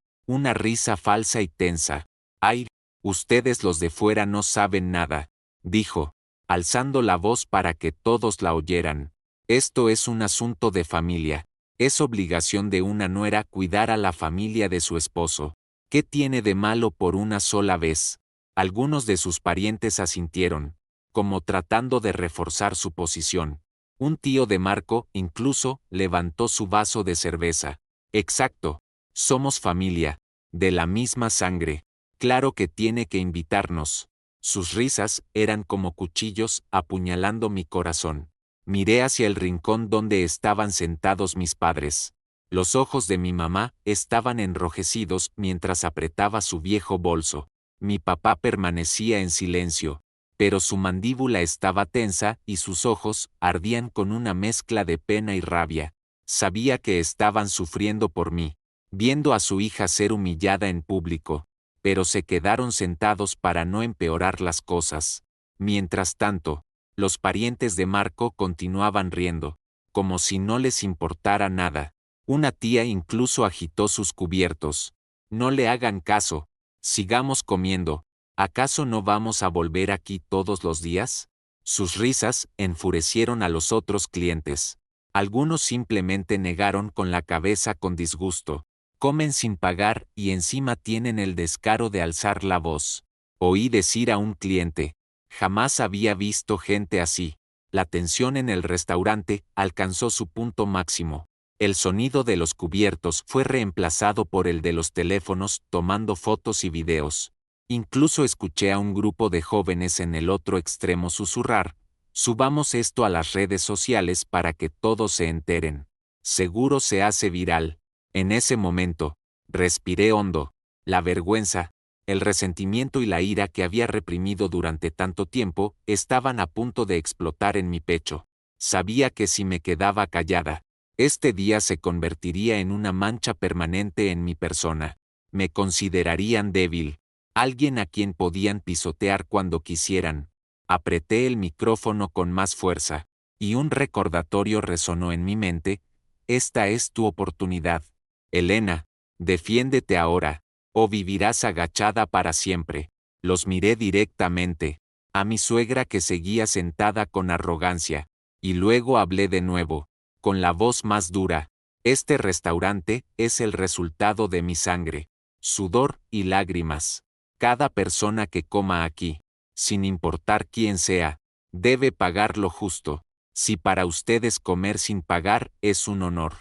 [SPEAKER 1] falsa y tensa. «Ay, ustedes los de fuera no saben nada», dijo, alzando la voz para que todos la oyeran. «Esto es un asunto de familia. Es obligación de una nuera cuidar a la familia de su esposo. ¿Qué tiene de malo por una sola vez?» Algunos de sus parientes asintieron, como tratando de reforzar su posición. Un tío de Marco, incluso, levantó su vaso de cerveza. «Exacto. Somos familia, de la misma sangre. Claro que tiene que invitarnos». Sus risas eran como cuchillos apuñalando mi corazón. Miré hacia el rincón donde estaban sentados mis padres. Los ojos de mi mamá estaban enrojecidos mientras apretaba su viejo bolso. Mi papá permanecía en silencio, pero su mandíbula estaba tensa y sus ojos ardían con una mezcla de pena y rabia. Sabía que estaban sufriendo por mí, viendo a su hija ser humillada en público, pero se quedaron sentados para no empeorar las cosas. Mientras tanto, los parientes de Marco continuaban riendo, como si no les importara nada. Una tía incluso agitó sus cubiertos. «No le hagan caso, sigamos comiendo. ¿Acaso no vamos a volver aquí todos los días?» Sus risas enfurecieron a los otros clientes. Algunos simplemente negaron con la cabeza con disgusto. «Comen sin pagar y encima tienen el descaro de alzar la voz», oí decir a un cliente. Jamás había visto gente así. La tensión en el restaurante alcanzó su punto máximo. El sonido de los cubiertos fue reemplazado por el de los teléfonos tomando fotos y videos. Incluso escuché a un grupo de jóvenes en el otro extremo susurrar: subamos esto a las redes sociales para que todos se enteren. Seguro se hace viral. En ese momento, respiré hondo. La vergüenza, el resentimiento y la ira que había reprimido durante tanto tiempo estaban a punto de explotar en mi pecho. Sabía que si me quedaba callada, este día se convertiría en una mancha permanente en mi persona. Me considerarían débil, alguien a quien podían pisotear cuando quisieran. Apreté el micrófono con más fuerza, y un recordatorio resonó en mi mente: esta es tu oportunidad. Elena, defiéndete ahora, o vivirás agachada para siempre. Los miré directamente, a mi suegra que seguía sentada con arrogancia, y luego hablé de nuevo, con la voz más dura: este restaurante es el resultado de mi sangre, sudor y lágrimas. Cada persona que coma aquí, sin importar quién sea, debe pagar lo justo. Si para ustedes comer sin pagar es un honor,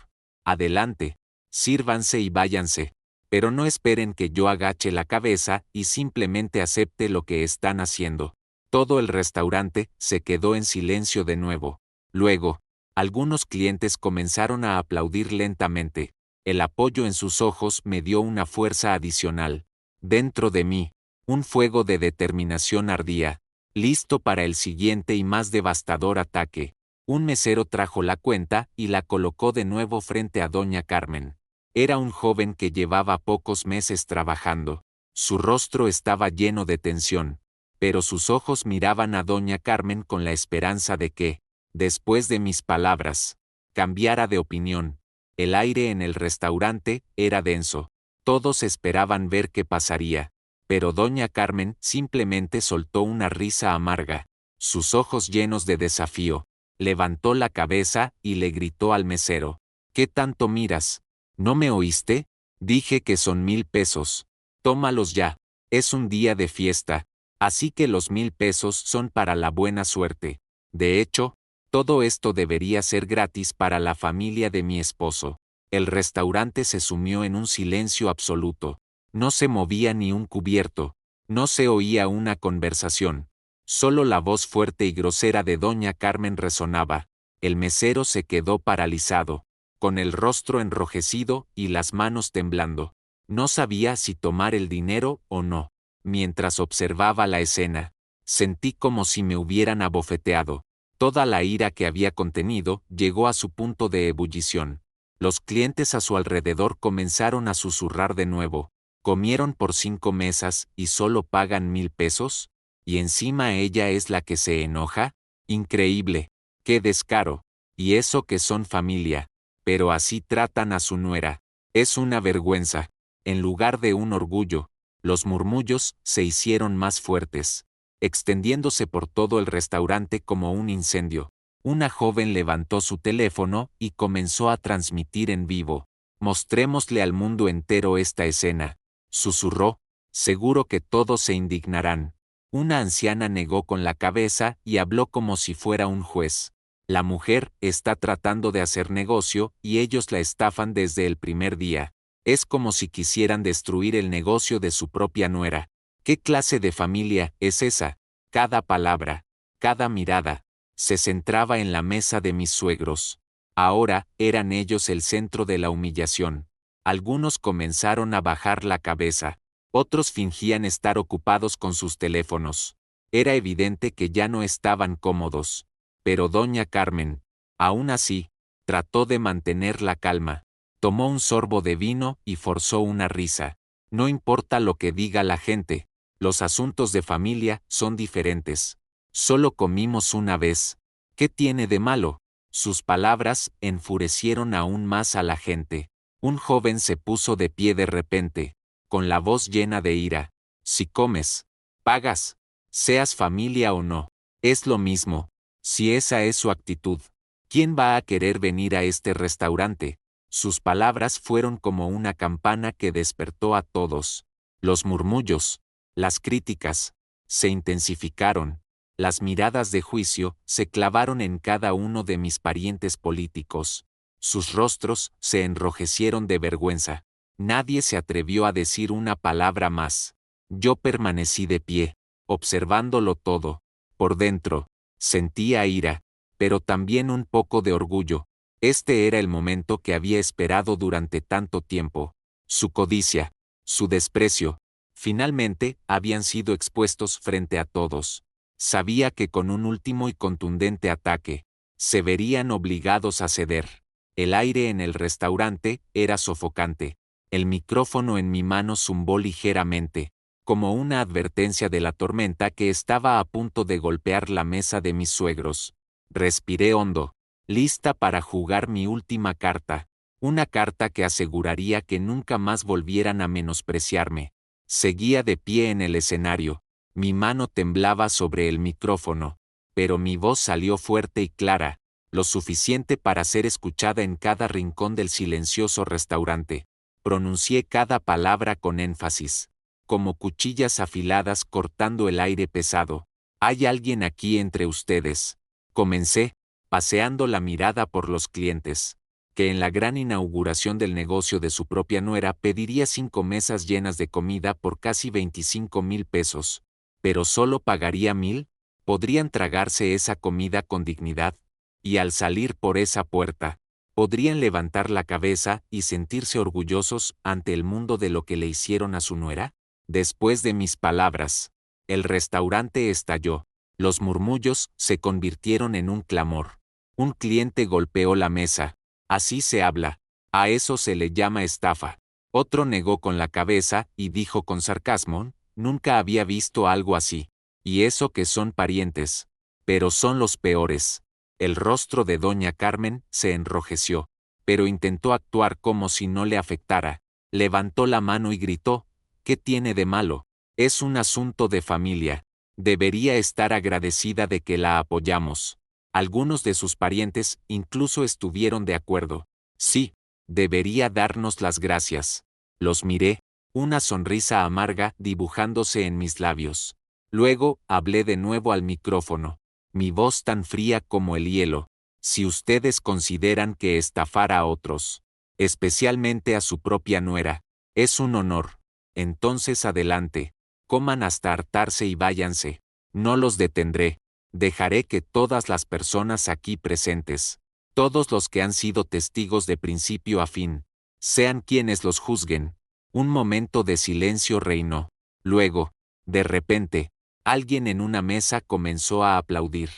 [SPEAKER 1] adelante, sírvanse y váyanse, pero no esperen que yo agache la cabeza y simplemente acepte lo que están haciendo. Todo el restaurante se quedó en silencio de nuevo. Luego, algunos clientes comenzaron a aplaudir lentamente. El apoyo en sus ojos me dio una fuerza adicional. Dentro de mí, un fuego de determinación ardía, listo para el siguiente y más devastador ataque. Un mesero trajo la cuenta y la colocó de nuevo frente a doña Carmen. Era un joven que llevaba pocos meses trabajando. Su rostro estaba lleno de tensión, pero sus ojos miraban a doña Carmen con la esperanza de que, después de mis palabras, cambiara de opinión. El aire en el restaurante era denso. Todos esperaban ver qué pasaría, pero doña Carmen simplemente soltó una risa amarga. Sus ojos llenos de desafío, levantó la cabeza y le gritó al mesero: ¿qué tanto miras? ¿No me oíste? Dije que son 1000 pesos. Tómalos ya. Es un día de fiesta, así que los 1000 pesos son para la buena suerte. De hecho, todo esto debería ser gratis para la familia de mi esposo. El restaurante se sumió en un silencio absoluto. No se movía ni un cubierto. No se oía una conversación. Solo la voz fuerte y grosera de doña Carmen resonaba. El mesero se quedó paralizado, con el rostro enrojecido y las manos temblando. No sabía si tomar el dinero o no. Mientras observaba la escena, sentí como si me hubieran abofeteado. Toda la ira que había contenido llegó a su punto de ebullición. Los clientes a su alrededor comenzaron a susurrar de nuevo. ¿Comieron por 5 mesas y solo pagan 1000 pesos? ¿Y encima ella es la que se enoja? Increíble. ¡Qué descaro! Y eso que son familia. Pero así tratan a su nuera. Es una vergüenza. En lugar de un orgullo, los murmullos se hicieron más fuertes, extendiéndose por todo el restaurante como un incendio. Una joven levantó su teléfono y comenzó a transmitir en vivo. Mostrémosle al mundo entero esta escena, susurró. Seguro que todos se indignarán. Una anciana negó con la cabeza y habló como si fuera un juez. La mujer está tratando de hacer negocio y ellos la estafan desde el primer día. Es como si quisieran destruir el negocio de su propia nuera. ¿Qué clase de familia es esa? Cada palabra, cada mirada, se centraba en la mesa de mis suegros. Ahora eran ellos el centro de la humillación. Algunos comenzaron a bajar la cabeza. Otros fingían estar ocupados con sus teléfonos. Era evidente que ya no estaban cómodos. Pero doña Carmen, aún así, trató de mantener la calma. Tomó un sorbo de vino y forzó una risa. No importa lo que diga la gente, los asuntos de familia son diferentes. Solo comimos una vez. ¿Qué tiene de malo? Sus palabras enfurecieron aún más a la gente. Un joven se puso de pie de repente, con la voz llena de ira. Si comes, pagas. Seas familia o no. Es lo mismo. Si esa es su actitud, ¿quién va a querer venir a este restaurante? Sus palabras fueron como una campana que despertó a todos. Los murmullos, las críticas, se intensificaron. Las miradas de juicio se clavaron en cada uno de mis parientes políticos. Sus rostros se enrojecieron de vergüenza. Nadie se atrevió a decir una palabra más. Yo permanecí de pie, observándolo todo. Por dentro, sentía ira, pero también un poco de orgullo. Este era el momento que había esperado durante tanto tiempo. Su codicia, su desprecio, finalmente habían sido expuestos frente a todos. Sabía que con un último y contundente ataque, se verían obligados a ceder. El aire en el restaurante era sofocante. El micrófono en mi mano zumbó ligeramente, como una advertencia de la tormenta que estaba a punto de golpear la mesa de mis suegros. Respiré hondo, lista para jugar mi última carta, una carta que aseguraría que nunca más volvieran a menospreciarme. Seguía de pie en el escenario, mi mano temblaba sobre el micrófono, pero mi voz salió fuerte y clara, lo suficiente para ser escuchada en cada rincón del silencioso restaurante. Pronuncié cada palabra con énfasis, como cuchillas afiladas cortando el aire pesado. ¿Hay alguien aquí entre ustedes? Comencé, paseando la mirada por los clientes, que en la gran inauguración del negocio de su propia nuera pediría 5 mesas llenas de comida por casi 25,000 pesos. Pero solo pagaría 1,000, podrían tragarse esa comida con dignidad, y al salir por esa puerta, podrían levantar la cabeza y sentirse orgullosos ante el mundo de lo que le hicieron a su nuera. Después de mis palabras, el restaurante estalló. Los murmullos se convirtieron en un clamor. Un cliente golpeó la mesa. Así se habla. A eso se le llama estafa. Otro negó con la cabeza y dijo con sarcasmo, nunca había visto algo así. Y eso que son parientes. Pero son los peores. El rostro de doña Carmen se enrojeció, pero intentó actuar como si no le afectara. Levantó la mano y gritó, ¿qué tiene de malo? Es un asunto de familia. Debería estar agradecida de que la apoyamos. Algunos de sus parientes incluso estuvieron de acuerdo. Sí, debería darnos las gracias. Los miré, una sonrisa amarga dibujándose en mis labios. Luego, hablé de nuevo al micrófono. Mi voz tan fría como el hielo. Si ustedes consideran que estafar a otros, especialmente a su propia nuera, es un honor, entonces adelante, coman hasta hartarse y váyanse. No los detendré. Dejaré que todas las personas aquí presentes, todos los que han sido testigos de principio a fin, sean quienes los juzguen. Un momento de silencio reinó. Luego, de repente, alguien en una mesa comenzó a aplaudir.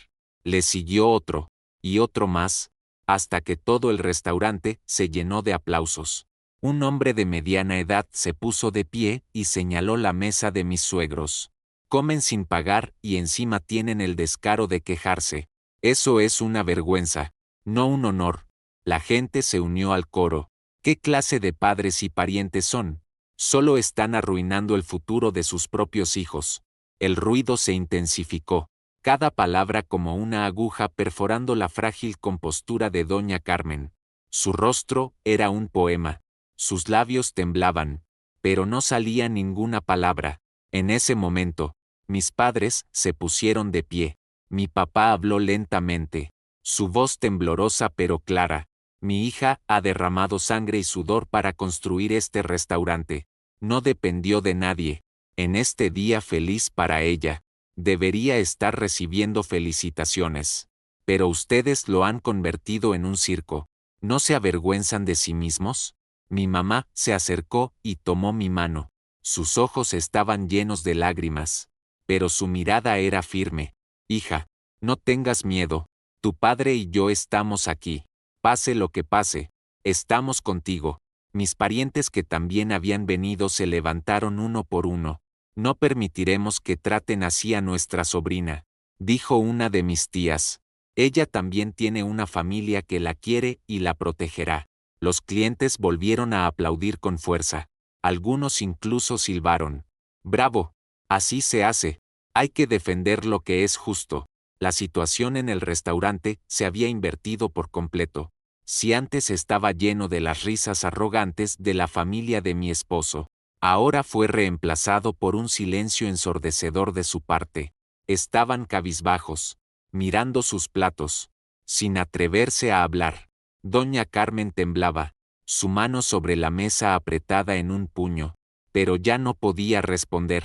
[SPEAKER 1] Le siguió otro, y otro más, hasta que todo el restaurante se llenó de aplausos. Un hombre de mediana edad se puso de pie y señaló la mesa de mis suegros. Comen sin pagar y encima tienen el descaro de quejarse. Eso es una vergüenza, no un honor. La gente se unió al coro. ¿Qué clase de padres y parientes son? Solo están arruinando el futuro de sus propios hijos. El ruido se intensificó, cada palabra como una aguja perforando la frágil compostura de doña Carmen. Su rostro era un poema. Sus labios temblaban, pero no salía ninguna palabra. En ese momento, mis padres se pusieron de pie. Mi papá habló lentamente, su voz temblorosa pero clara. Mi hija ha derramado sangre y sudor para construir este restaurante. No dependió de nadie. En este día feliz para ella, debería estar recibiendo felicitaciones. Pero ustedes lo han convertido en un circo. ¿No se avergüenzan de sí mismos? Mi mamá se acercó y tomó mi mano. Sus ojos estaban llenos de lágrimas, pero su mirada era firme. Hija, no tengas miedo. Tu padre y yo estamos aquí. Pase lo que pase, estamos contigo. Mis parientes que también habían venido se levantaron uno por uno. No permitiremos que traten así a nuestra sobrina, dijo una de mis tías. Ella también tiene una familia que la quiere y la protegerá. Los clientes volvieron a aplaudir con fuerza. Algunos incluso silbaron. ¡Bravo! Así se hace. Hay que defender lo que es justo. La situación en el restaurante se había invertido por completo. Si antes estaba lleno de las risas arrogantes de la familia de mi esposo, ahora fue reemplazado por un silencio ensordecedor de su parte. Estaban cabizbajos, mirando sus platos, sin atreverse a hablar. Doña Carmen temblaba, su mano sobre la mesa apretada en un puño, pero ya no podía responder.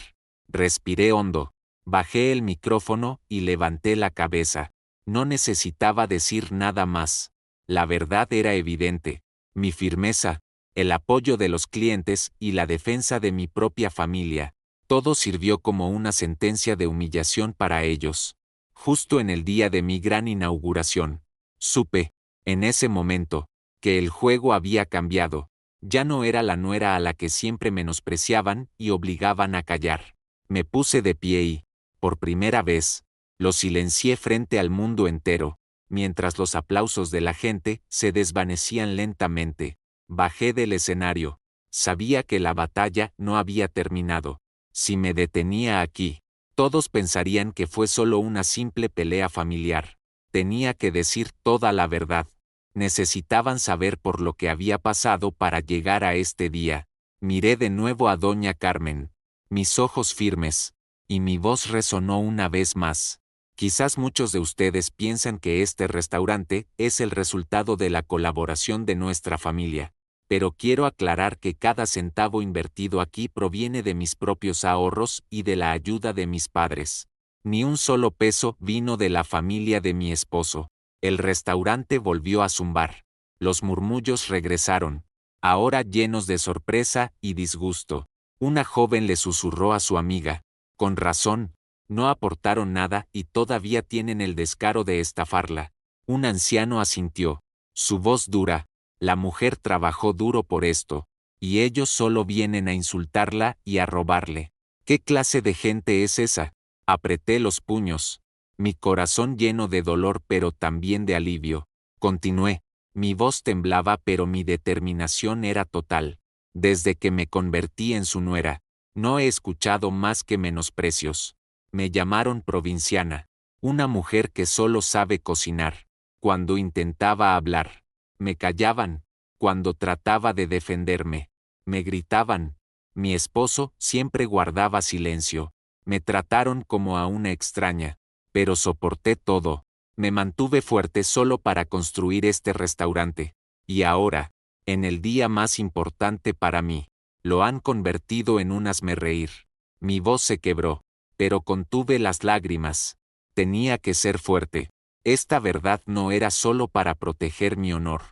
[SPEAKER 1] Respiré hondo. Bajé el micrófono y levanté la cabeza. No necesitaba decir nada más. La verdad era evidente. Mi firmeza, el apoyo de los clientes y la defensa de mi propia familia. Todo sirvió como una sentencia de humillación para ellos. Justo en el día de mi gran inauguración, supe, en ese momento, que el juego había cambiado. Ya no era la nuera a la que siempre menospreciaban y obligaban a callar. Me puse de pie y, por primera vez, lo silencié frente al mundo entero, mientras los aplausos de la gente se desvanecían lentamente. Bajé del escenario. Sabía que la batalla no había terminado. Si me detenía aquí, todos pensarían que fue solo una simple pelea familiar. Tenía que decir toda la verdad. Necesitaban saber por lo que había pasado para llegar a este día. Miré de nuevo a doña Carmen. Mis ojos firmes, y mi voz resonó una vez más. Quizás muchos de ustedes piensan que este restaurante es el resultado de la colaboración de nuestra familia, pero quiero aclarar que cada centavo invertido aquí proviene de mis propios ahorros y de la ayuda de mis padres. Ni un solo peso vino de la familia de mi esposo. El restaurante volvió a zumbar. Los murmullos regresaron, ahora llenos de sorpresa y disgusto. Una joven le susurró a su amiga: con razón, no aportaron nada y todavía tienen el descaro de estafarla. Un anciano asintió. Su voz dura: la mujer trabajó duro por esto, y ellos solo vienen a insultarla y a robarle. ¿Qué clase de gente es esa? Apreté los puños. Mi corazón lleno de dolor pero también de alivio. Continué. Mi voz temblaba pero mi determinación era total. Desde que me convertí en su nuera, no he escuchado más que menosprecios. Me llamaron provinciana, una mujer que solo sabe cocinar. Cuando intentaba hablar, me callaban. Cuando trataba de defenderme, me gritaban. Mi esposo siempre guardaba silencio. Me trataron como a una extraña, pero soporté todo. Me mantuve fuerte solo para construir este restaurante. Y ahora, en el día más importante para mí, lo han convertido en un hazmerreír. Mi voz se quebró, pero contuve las lágrimas. Tenía que ser fuerte. Esta verdad no era solo para proteger mi honor,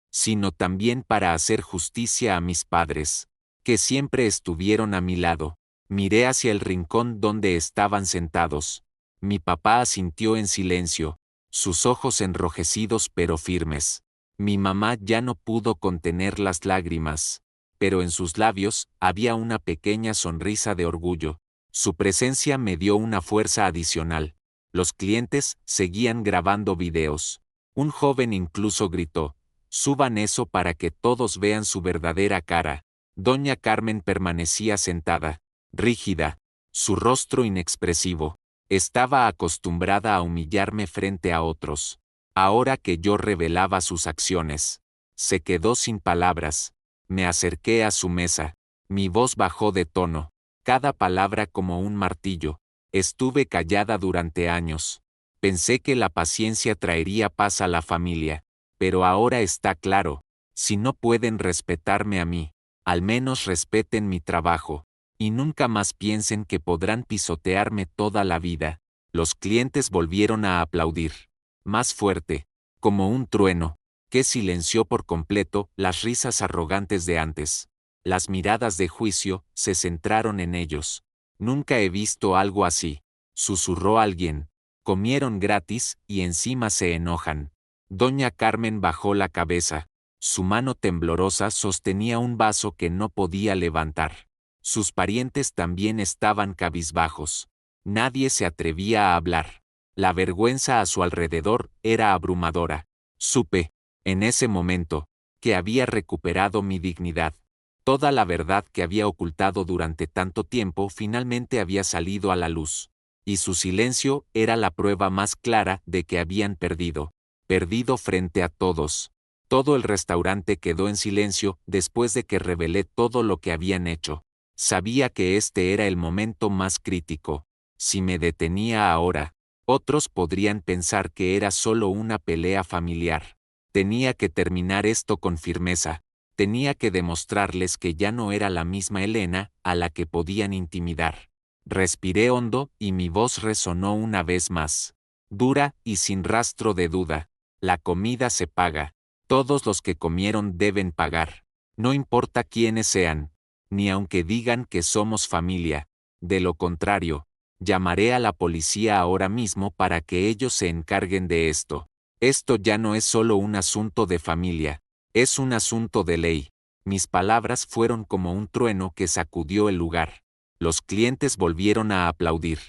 [SPEAKER 1] sino también para hacer justicia a mis padres, que siempre estuvieron a mi lado. Miré hacia el rincón donde estaban sentados. Mi papá asintió en silencio, sus ojos enrojecidos pero firmes. Mi mamá ya no pudo contener las lágrimas, pero en sus labios había una pequeña sonrisa de orgullo. Su presencia me dio una fuerza adicional. Los clientes seguían grabando videos. Un joven incluso gritó: suban eso para que todos vean su verdadera cara. Doña Carmen permanecía sentada, rígida, su rostro inexpresivo. Estaba acostumbrada a humillarme frente a otros. Ahora que yo revelaba sus acciones, se quedó sin palabras. Me acerqué a su mesa. Mi voz bajó de tono, cada palabra como un martillo. Estuve callada durante años. Pensé que la paciencia traería paz a la familia, pero ahora está claro: si no pueden respetarme a mí, al menos respeten mi trabajo, y nunca más piensen que podrán pisotearme toda la vida. Los clientes volvieron a aplaudir, más fuerte, como un trueno, que silenció por completo las risas arrogantes de antes. Las miradas de juicio se centraron en ellos. Nunca he visto algo así, susurró alguien. Comieron gratis y encima se enojan. Doña Carmen bajó la cabeza. Su mano temblorosa sostenía un vaso que no podía levantar. Sus parientes también estaban cabizbajos. Nadie se atrevía a hablar. La vergüenza a su alrededor era abrumadora. Supe, en ese momento, que había recuperado mi dignidad. Toda la verdad que había ocultado durante tanto tiempo finalmente había salido a la luz. Y su silencio era la prueba más clara de que habían perdido. Perdido frente a todos. Todo el restaurante quedó en silencio después de que revelé todo lo que habían hecho. Sabía que este era el momento más crítico. Si me detenía ahora, otros podrían pensar que era solo una pelea familiar. Tenía que terminar esto con firmeza. Tenía que demostrarles que ya no era la misma Elena a la que podían intimidar. Respiré hondo y mi voz resonó una vez más. Dura y sin rastro de duda. La comida se paga. Todos los que comieron deben pagar. No importa quiénes sean, ni aunque digan que somos familia. De lo contrario, llamaré a la policía ahora mismo para que ellos se encarguen de esto. Esto ya no es solo un asunto de familia, es un asunto de ley. Mis palabras fueron como un trueno que sacudió el lugar. Los clientes volvieron a aplaudir.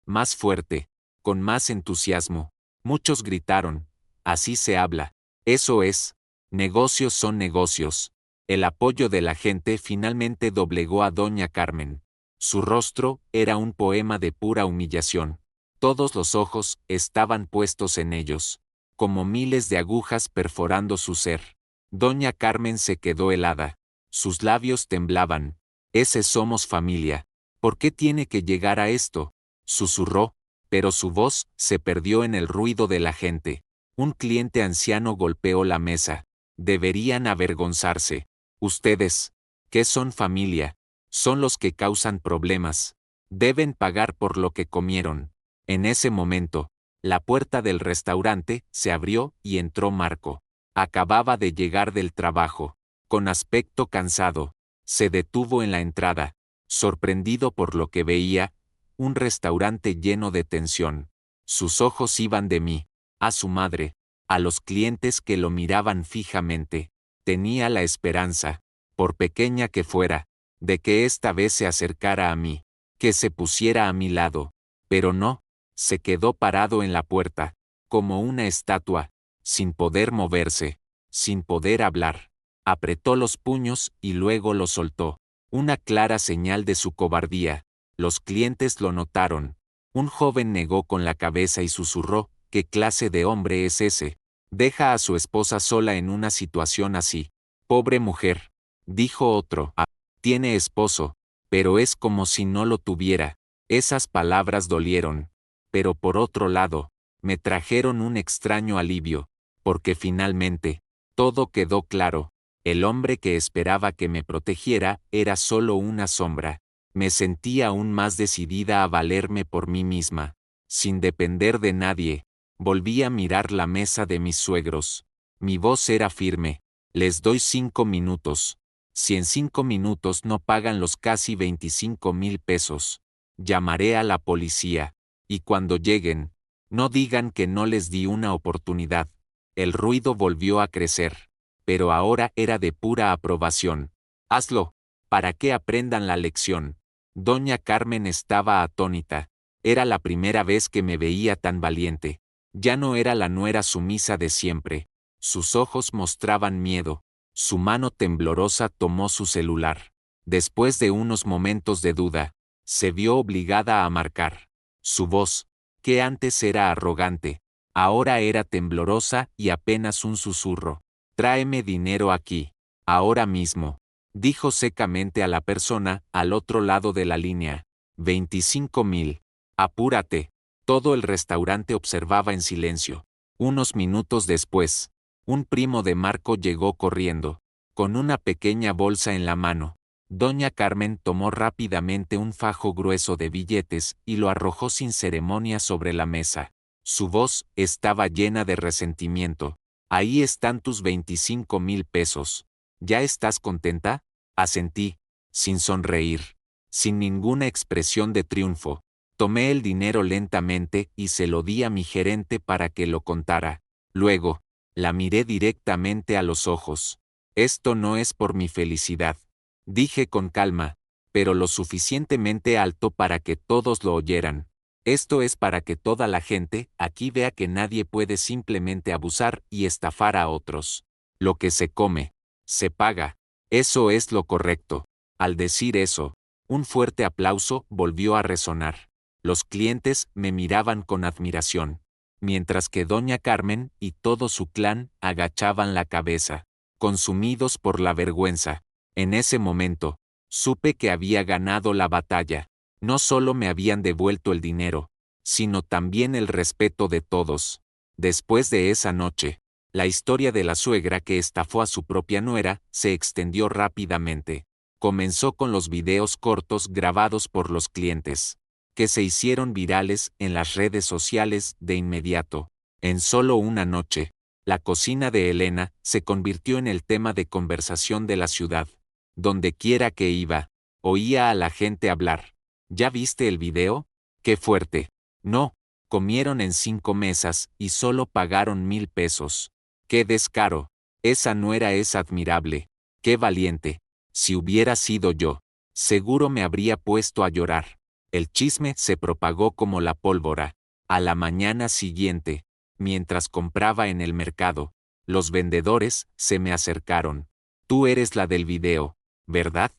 [SPEAKER 1] Más fuerte, con más entusiasmo. Muchos gritaron, así se habla. Eso es, negocios son negocios. El apoyo de la gente finalmente doblegó a doña Carmen. Su rostro era un poema de pura humillación. Todos los ojos estaban puestos en ellos, como miles de agujas perforando su ser. Doña Carmen se quedó helada. Sus labios temblaban. Ese somos familia. ¿Por qué tiene que llegar a esto? Susurró, pero su voz se perdió en el ruido de la gente. Un cliente anciano golpeó la mesa. Deberían avergonzarse. Ustedes, ¿qué son familia? Son los que causan problemas. Deben pagar por lo que comieron. En ese momento, la puerta del restaurante se abrió y entró Marco. Acababa de llegar del trabajo. Con aspecto cansado, se detuvo en la entrada, sorprendido por lo que veía, un restaurante lleno de tensión. Sus ojos iban de mí, a su madre, a los clientes que lo miraban fijamente. Tenía la esperanza, por pequeña que fuera, de que esta vez se acercara a mí, que se pusiera a mi lado. Pero no, se quedó parado en la puerta, como una estatua, sin poder moverse, sin poder hablar. Apretó los puños y luego los soltó. Una clara señal de su cobardía. Los clientes lo notaron. Un joven negó con la cabeza y susurró, ¿qué clase de hombre es ese? Deja a su esposa sola en una situación así. Pobre mujer. Dijo otro. Ah, tiene esposo, pero es como si no lo tuviera. Esas palabras dolieron. Pero por otro lado, me trajeron un extraño alivio, porque finalmente, todo quedó claro. El hombre que esperaba que me protegiera era solo una sombra. Me sentí aún más decidida a valerme por mí misma. Sin depender de nadie, volví a mirar la mesa de mis suegros. Mi voz era firme. Les doy 5 minutos. Si en 5 minutos no pagan los casi 25,000 pesos, llamaré a la policía. Y cuando lleguen, no digan que no les di una oportunidad. El ruido volvió a crecer, pero ahora era de pura aprobación. Hazlo, para que aprendan la lección. Doña Carmen estaba atónita. Era la primera vez que me veía tan valiente. Ya no era la nuera sumisa de siempre. Sus ojos mostraban miedo. Su mano temblorosa tomó su celular. Después de unos momentos de duda, se vio obligada a marcar. Su voz, que antes era arrogante, ahora era temblorosa y apenas un susurro. Tráeme dinero aquí, ahora mismo, dijo secamente a la persona al otro lado de la línea. 25,000. Apúrate. Todo el restaurante observaba en silencio. Unos minutos después, un primo de Marco llegó corriendo, con una pequeña bolsa en la mano. Doña Carmen tomó rápidamente un fajo grueso de billetes y lo arrojó sin ceremonia sobre la mesa. Su voz estaba llena de resentimiento. Ahí están tus 25,000 pesos. ¿Ya estás contenta? Asentí, sin sonreír, sin ninguna expresión de triunfo. Tomé el dinero lentamente y se lo di a mi gerente para que lo contara. Luego, la miré directamente a los ojos. Esto no es por mi felicidad, dije con calma, pero lo suficientemente alto para que todos lo oyeran. Esto es para que toda la gente aquí vea que nadie puede simplemente abusar y estafar a otros. Lo que se come, se paga. Eso es lo correcto. Al decir eso, un fuerte aplauso volvió a resonar. Los clientes me miraban con admiración, mientras que doña Carmen y todo su clan agachaban la cabeza, consumidos por la vergüenza. En ese momento, supe que había ganado la batalla. No solo me habían devuelto el dinero, sino también el respeto de todos. Después de esa noche, la historia de la suegra que estafó a su propia nuera se extendió rápidamente. Comenzó con los videos cortos grabados por los clientes. que se hicieron virales en las redes sociales de inmediato. En solo una noche, la cocina de Elena se convirtió en el tema de conversación de la ciudad. Donde quiera que iba, oía a la gente hablar. ¿Ya viste el video? ¡Qué fuerte! No, comieron en 5 mesas y solo pagaron 1,000 pesos. ¡Qué descaro! Esa nuera es admirable. ¡Qué valiente! Si hubiera sido yo, seguro me habría puesto a llorar. El chisme se propagó como la pólvora. A la mañana siguiente, mientras compraba en el mercado, los vendedores se me acercaron. Tú eres la del video, ¿verdad?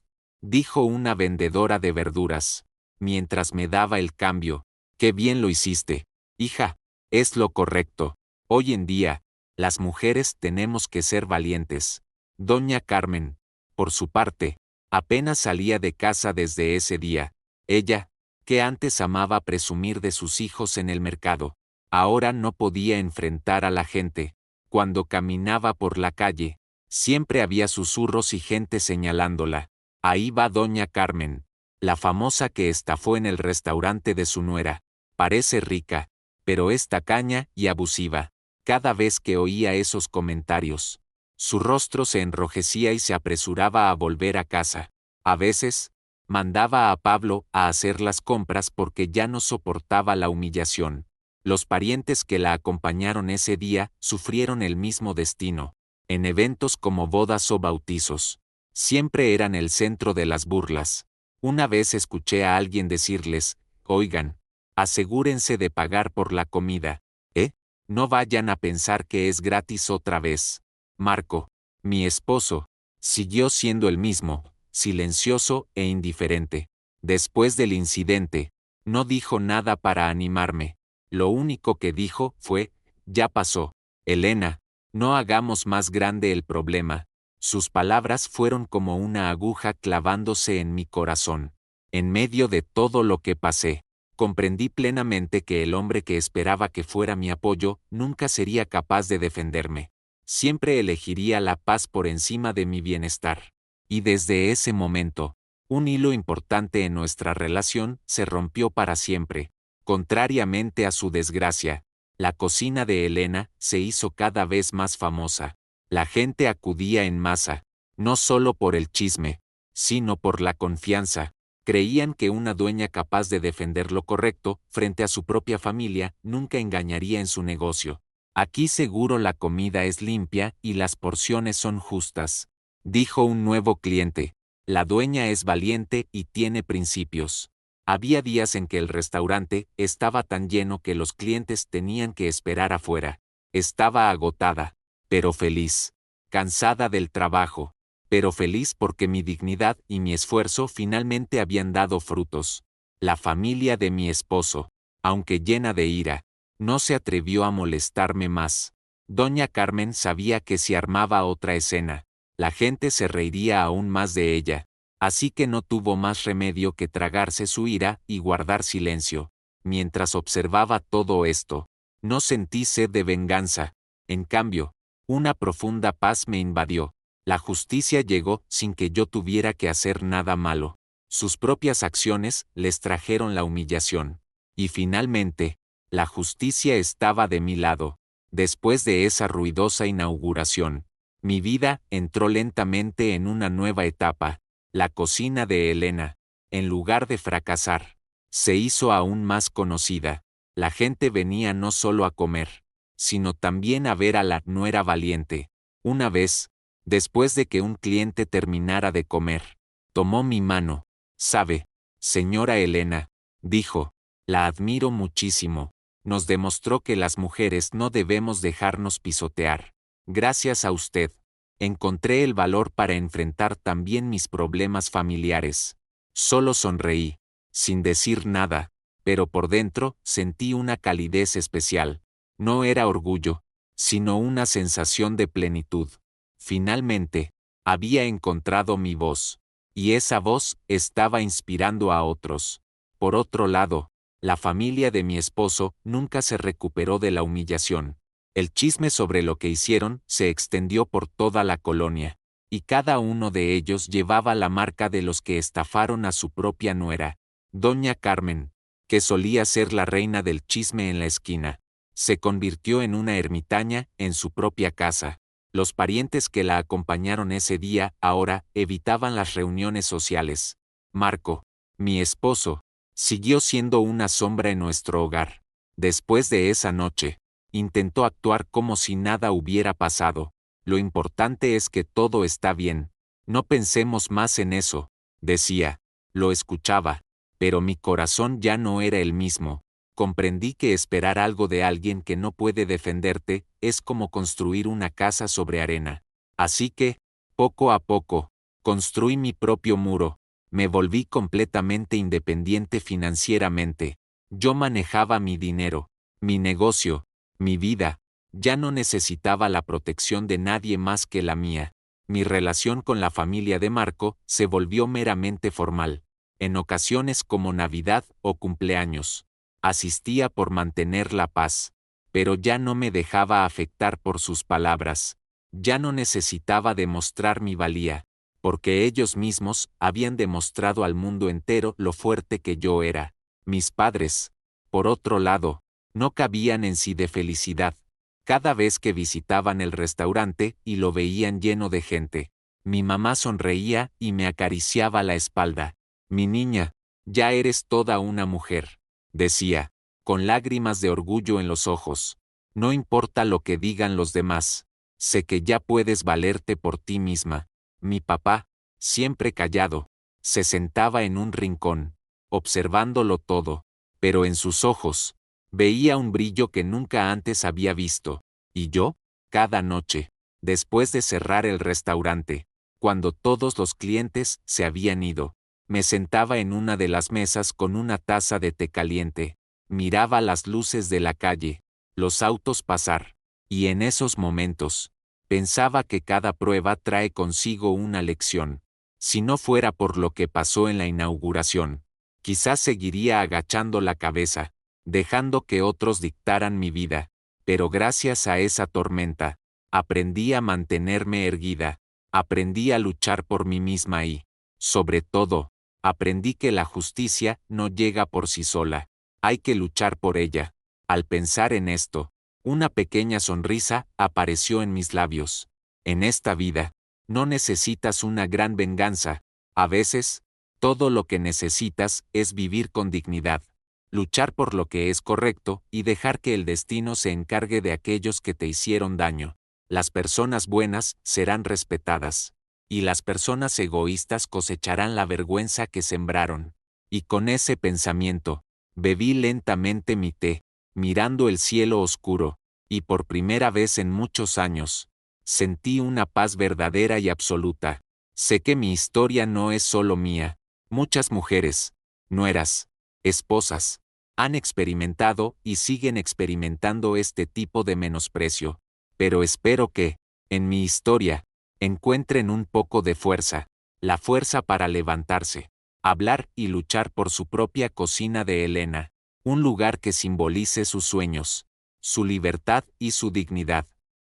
[SPEAKER 1] Dijo una vendedora de verduras, mientras me daba el cambio. Qué bien lo hiciste, hija, es lo correcto. Hoy en día, las mujeres tenemos que ser valientes. Doña Carmen, por su parte, apenas salía de casa desde ese día. Ella, que antes amaba presumir de sus hijos en el mercado, ahora no podía enfrentar a la gente. Cuando caminaba por la calle, siempre había susurros y gente señalándola. Ahí va Doña Carmen, la famosa que estafó en el restaurante de su nuera. Parece rica, pero es tacaña y abusiva. Cada vez que oía esos comentarios, su rostro se enrojecía y se apresuraba a volver a casa. A veces, mandaba a Pablo a hacer las compras porque ya no soportaba la humillación. Los parientes que la acompañaron ese día sufrieron el mismo destino. En eventos como bodas o bautizos, siempre eran el centro de las burlas. Una vez escuché a alguien decirles, oigan, asegúrense de pagar por la comida, ¿eh? No vayan a pensar que es gratis otra vez. Marco, mi esposo, siguió siendo el mismo, silencioso e indiferente. Después del incidente, no dijo nada para animarme. Lo único que dijo fue, ya pasó. Elena, no hagamos más grande el problema. Sus palabras fueron como una aguja clavándose en mi corazón. En medio de todo lo que pasé, comprendí plenamente que el hombre que esperaba que fuera mi apoyo nunca sería capaz de defenderme. Siempre elegiría la paz por encima de mi bienestar. Y desde ese momento, un hilo importante en nuestra relación se rompió para siempre. Contrariamente a su desgracia, la cocina de Elena se hizo cada vez más famosa. La gente acudía en masa, no solo por el chisme, sino por la confianza. Creían que una dueña capaz de defender lo correcto frente a su propia familia nunca engañaría en su negocio. Aquí seguro la comida es limpia y las porciones son justas, dijo un nuevo cliente. La dueña es valiente y tiene principios. Había días en que el restaurante estaba tan lleno que los clientes tenían que esperar afuera. Estaba agotada, pero feliz. Cansada del trabajo, pero feliz porque mi dignidad y mi esfuerzo finalmente habían dado frutos. La familia de mi esposo, aunque llena de ira, no se atrevió a molestarme más. Doña Carmen sabía que si armaba otra escena, la gente se reiría aún más de ella, así que no tuvo más remedio que tragarse su ira y guardar silencio. Mientras observaba todo esto, no sentí sed de venganza. En cambio, una profunda paz me invadió. La justicia llegó sin que yo tuviera que hacer nada malo. Sus propias acciones les trajeron la humillación. Y finalmente, la justicia estaba de mi lado. Después de esa ruidosa inauguración, mi vida entró lentamente en una nueva etapa. La cocina de Elena, en lugar de fracasar, se hizo aún más conocida. La gente venía no solo a comer, sino también a ver a la nuera valiente. Una vez, después de que un cliente terminara de comer, tomó mi mano. «Sabe, señora Elena», dijo, «la admiro muchísimo. Nos demostró que las mujeres no debemos dejarnos pisotear. Gracias a usted, encontré el valor para enfrentar también mis problemas familiares». Solo sonreí, sin decir nada, pero por dentro sentí una calidez especial. No era orgullo, sino una sensación de plenitud. Finalmente, había encontrado mi voz, y esa voz estaba inspirando a otros. Por otro lado, la familia de mi esposo nunca se recuperó de la humillación. El chisme sobre lo que hicieron se extendió por toda la colonia, y cada uno de ellos llevaba la marca de los que estafaron a su propia nuera. Doña Carmen, que solía ser la reina del chisme en la esquina. Se convirtió en una ermitaña en su propia casa. Los parientes que la acompañaron ese día ahora evitaban las reuniones sociales. Marco, mi esposo, siguió siendo una sombra en nuestro hogar. Después de esa noche, intentó actuar como si nada hubiera pasado. Lo importante es que todo está bien. No pensemos más en eso, decía. Lo escuchaba, pero mi corazón ya no era el mismo. Comprendí que esperar algo de alguien que no puede defenderte es como construir una casa sobre arena. Así que, poco a poco, construí mi propio muro. Me volví completamente independiente financieramente. Yo manejaba mi dinero, mi negocio, mi vida. Ya no necesitaba la protección de nadie más que la mía. Mi relación con la familia de Marco se volvió meramente formal. En ocasiones como Navidad o cumpleaños, asistía por mantener la paz, pero ya no me dejaba afectar por sus palabras. Ya no necesitaba demostrar mi valía, porque ellos mismos habían demostrado al mundo entero lo fuerte que yo era. Mis padres, por otro lado, no cabían en sí de felicidad. Cada vez que visitaban el restaurante y lo veían lleno de gente, mi mamá sonreía y me acariciaba la espalda. Mi niña, ya eres toda una mujer, decía, con lágrimas de orgullo en los ojos. No importa lo que digan los demás, sé que ya puedes valerte por ti misma. Mi papá, siempre callado, se sentaba en un rincón, observándolo todo, pero en sus ojos, veía un brillo que nunca antes había visto. Y yo, cada noche, después de cerrar el restaurante, cuando todos los clientes se habían ido, me sentaba en una de las mesas con una taza de té caliente, miraba las luces de la calle, los autos pasar, y en esos momentos, pensaba que cada prueba trae consigo una lección. Si no fuera por lo que pasó en la inauguración, quizás seguiría agachando la cabeza, dejando que otros dictaran mi vida, pero gracias a esa tormenta, aprendí a mantenerme erguida, aprendí a luchar por mí misma y, sobre todo, aprendí que la justicia no llega por sí sola, hay que luchar por ella. Al pensar en esto, una pequeña sonrisa apareció en mis labios. En esta vida, no necesitas una gran venganza, a veces, todo lo que necesitas es vivir con dignidad, luchar por lo que es correcto y dejar que el destino se encargue de aquellos que te hicieron daño. Las personas buenas serán respetadas, y las personas egoístas cosecharán la vergüenza que sembraron. Y con ese pensamiento, bebí lentamente mi té, mirando el cielo oscuro, y por primera vez en muchos años, sentí una paz verdadera y absoluta. Sé que mi historia no es solo mía. Muchas mujeres, nueras, esposas, han experimentado y siguen experimentando este tipo de menosprecio, pero espero que, en mi historia, encuentren un poco de fuerza, la fuerza para levantarse, hablar y luchar por su propia cocina de Elena, un lugar que simbolice sus sueños, su libertad y su dignidad.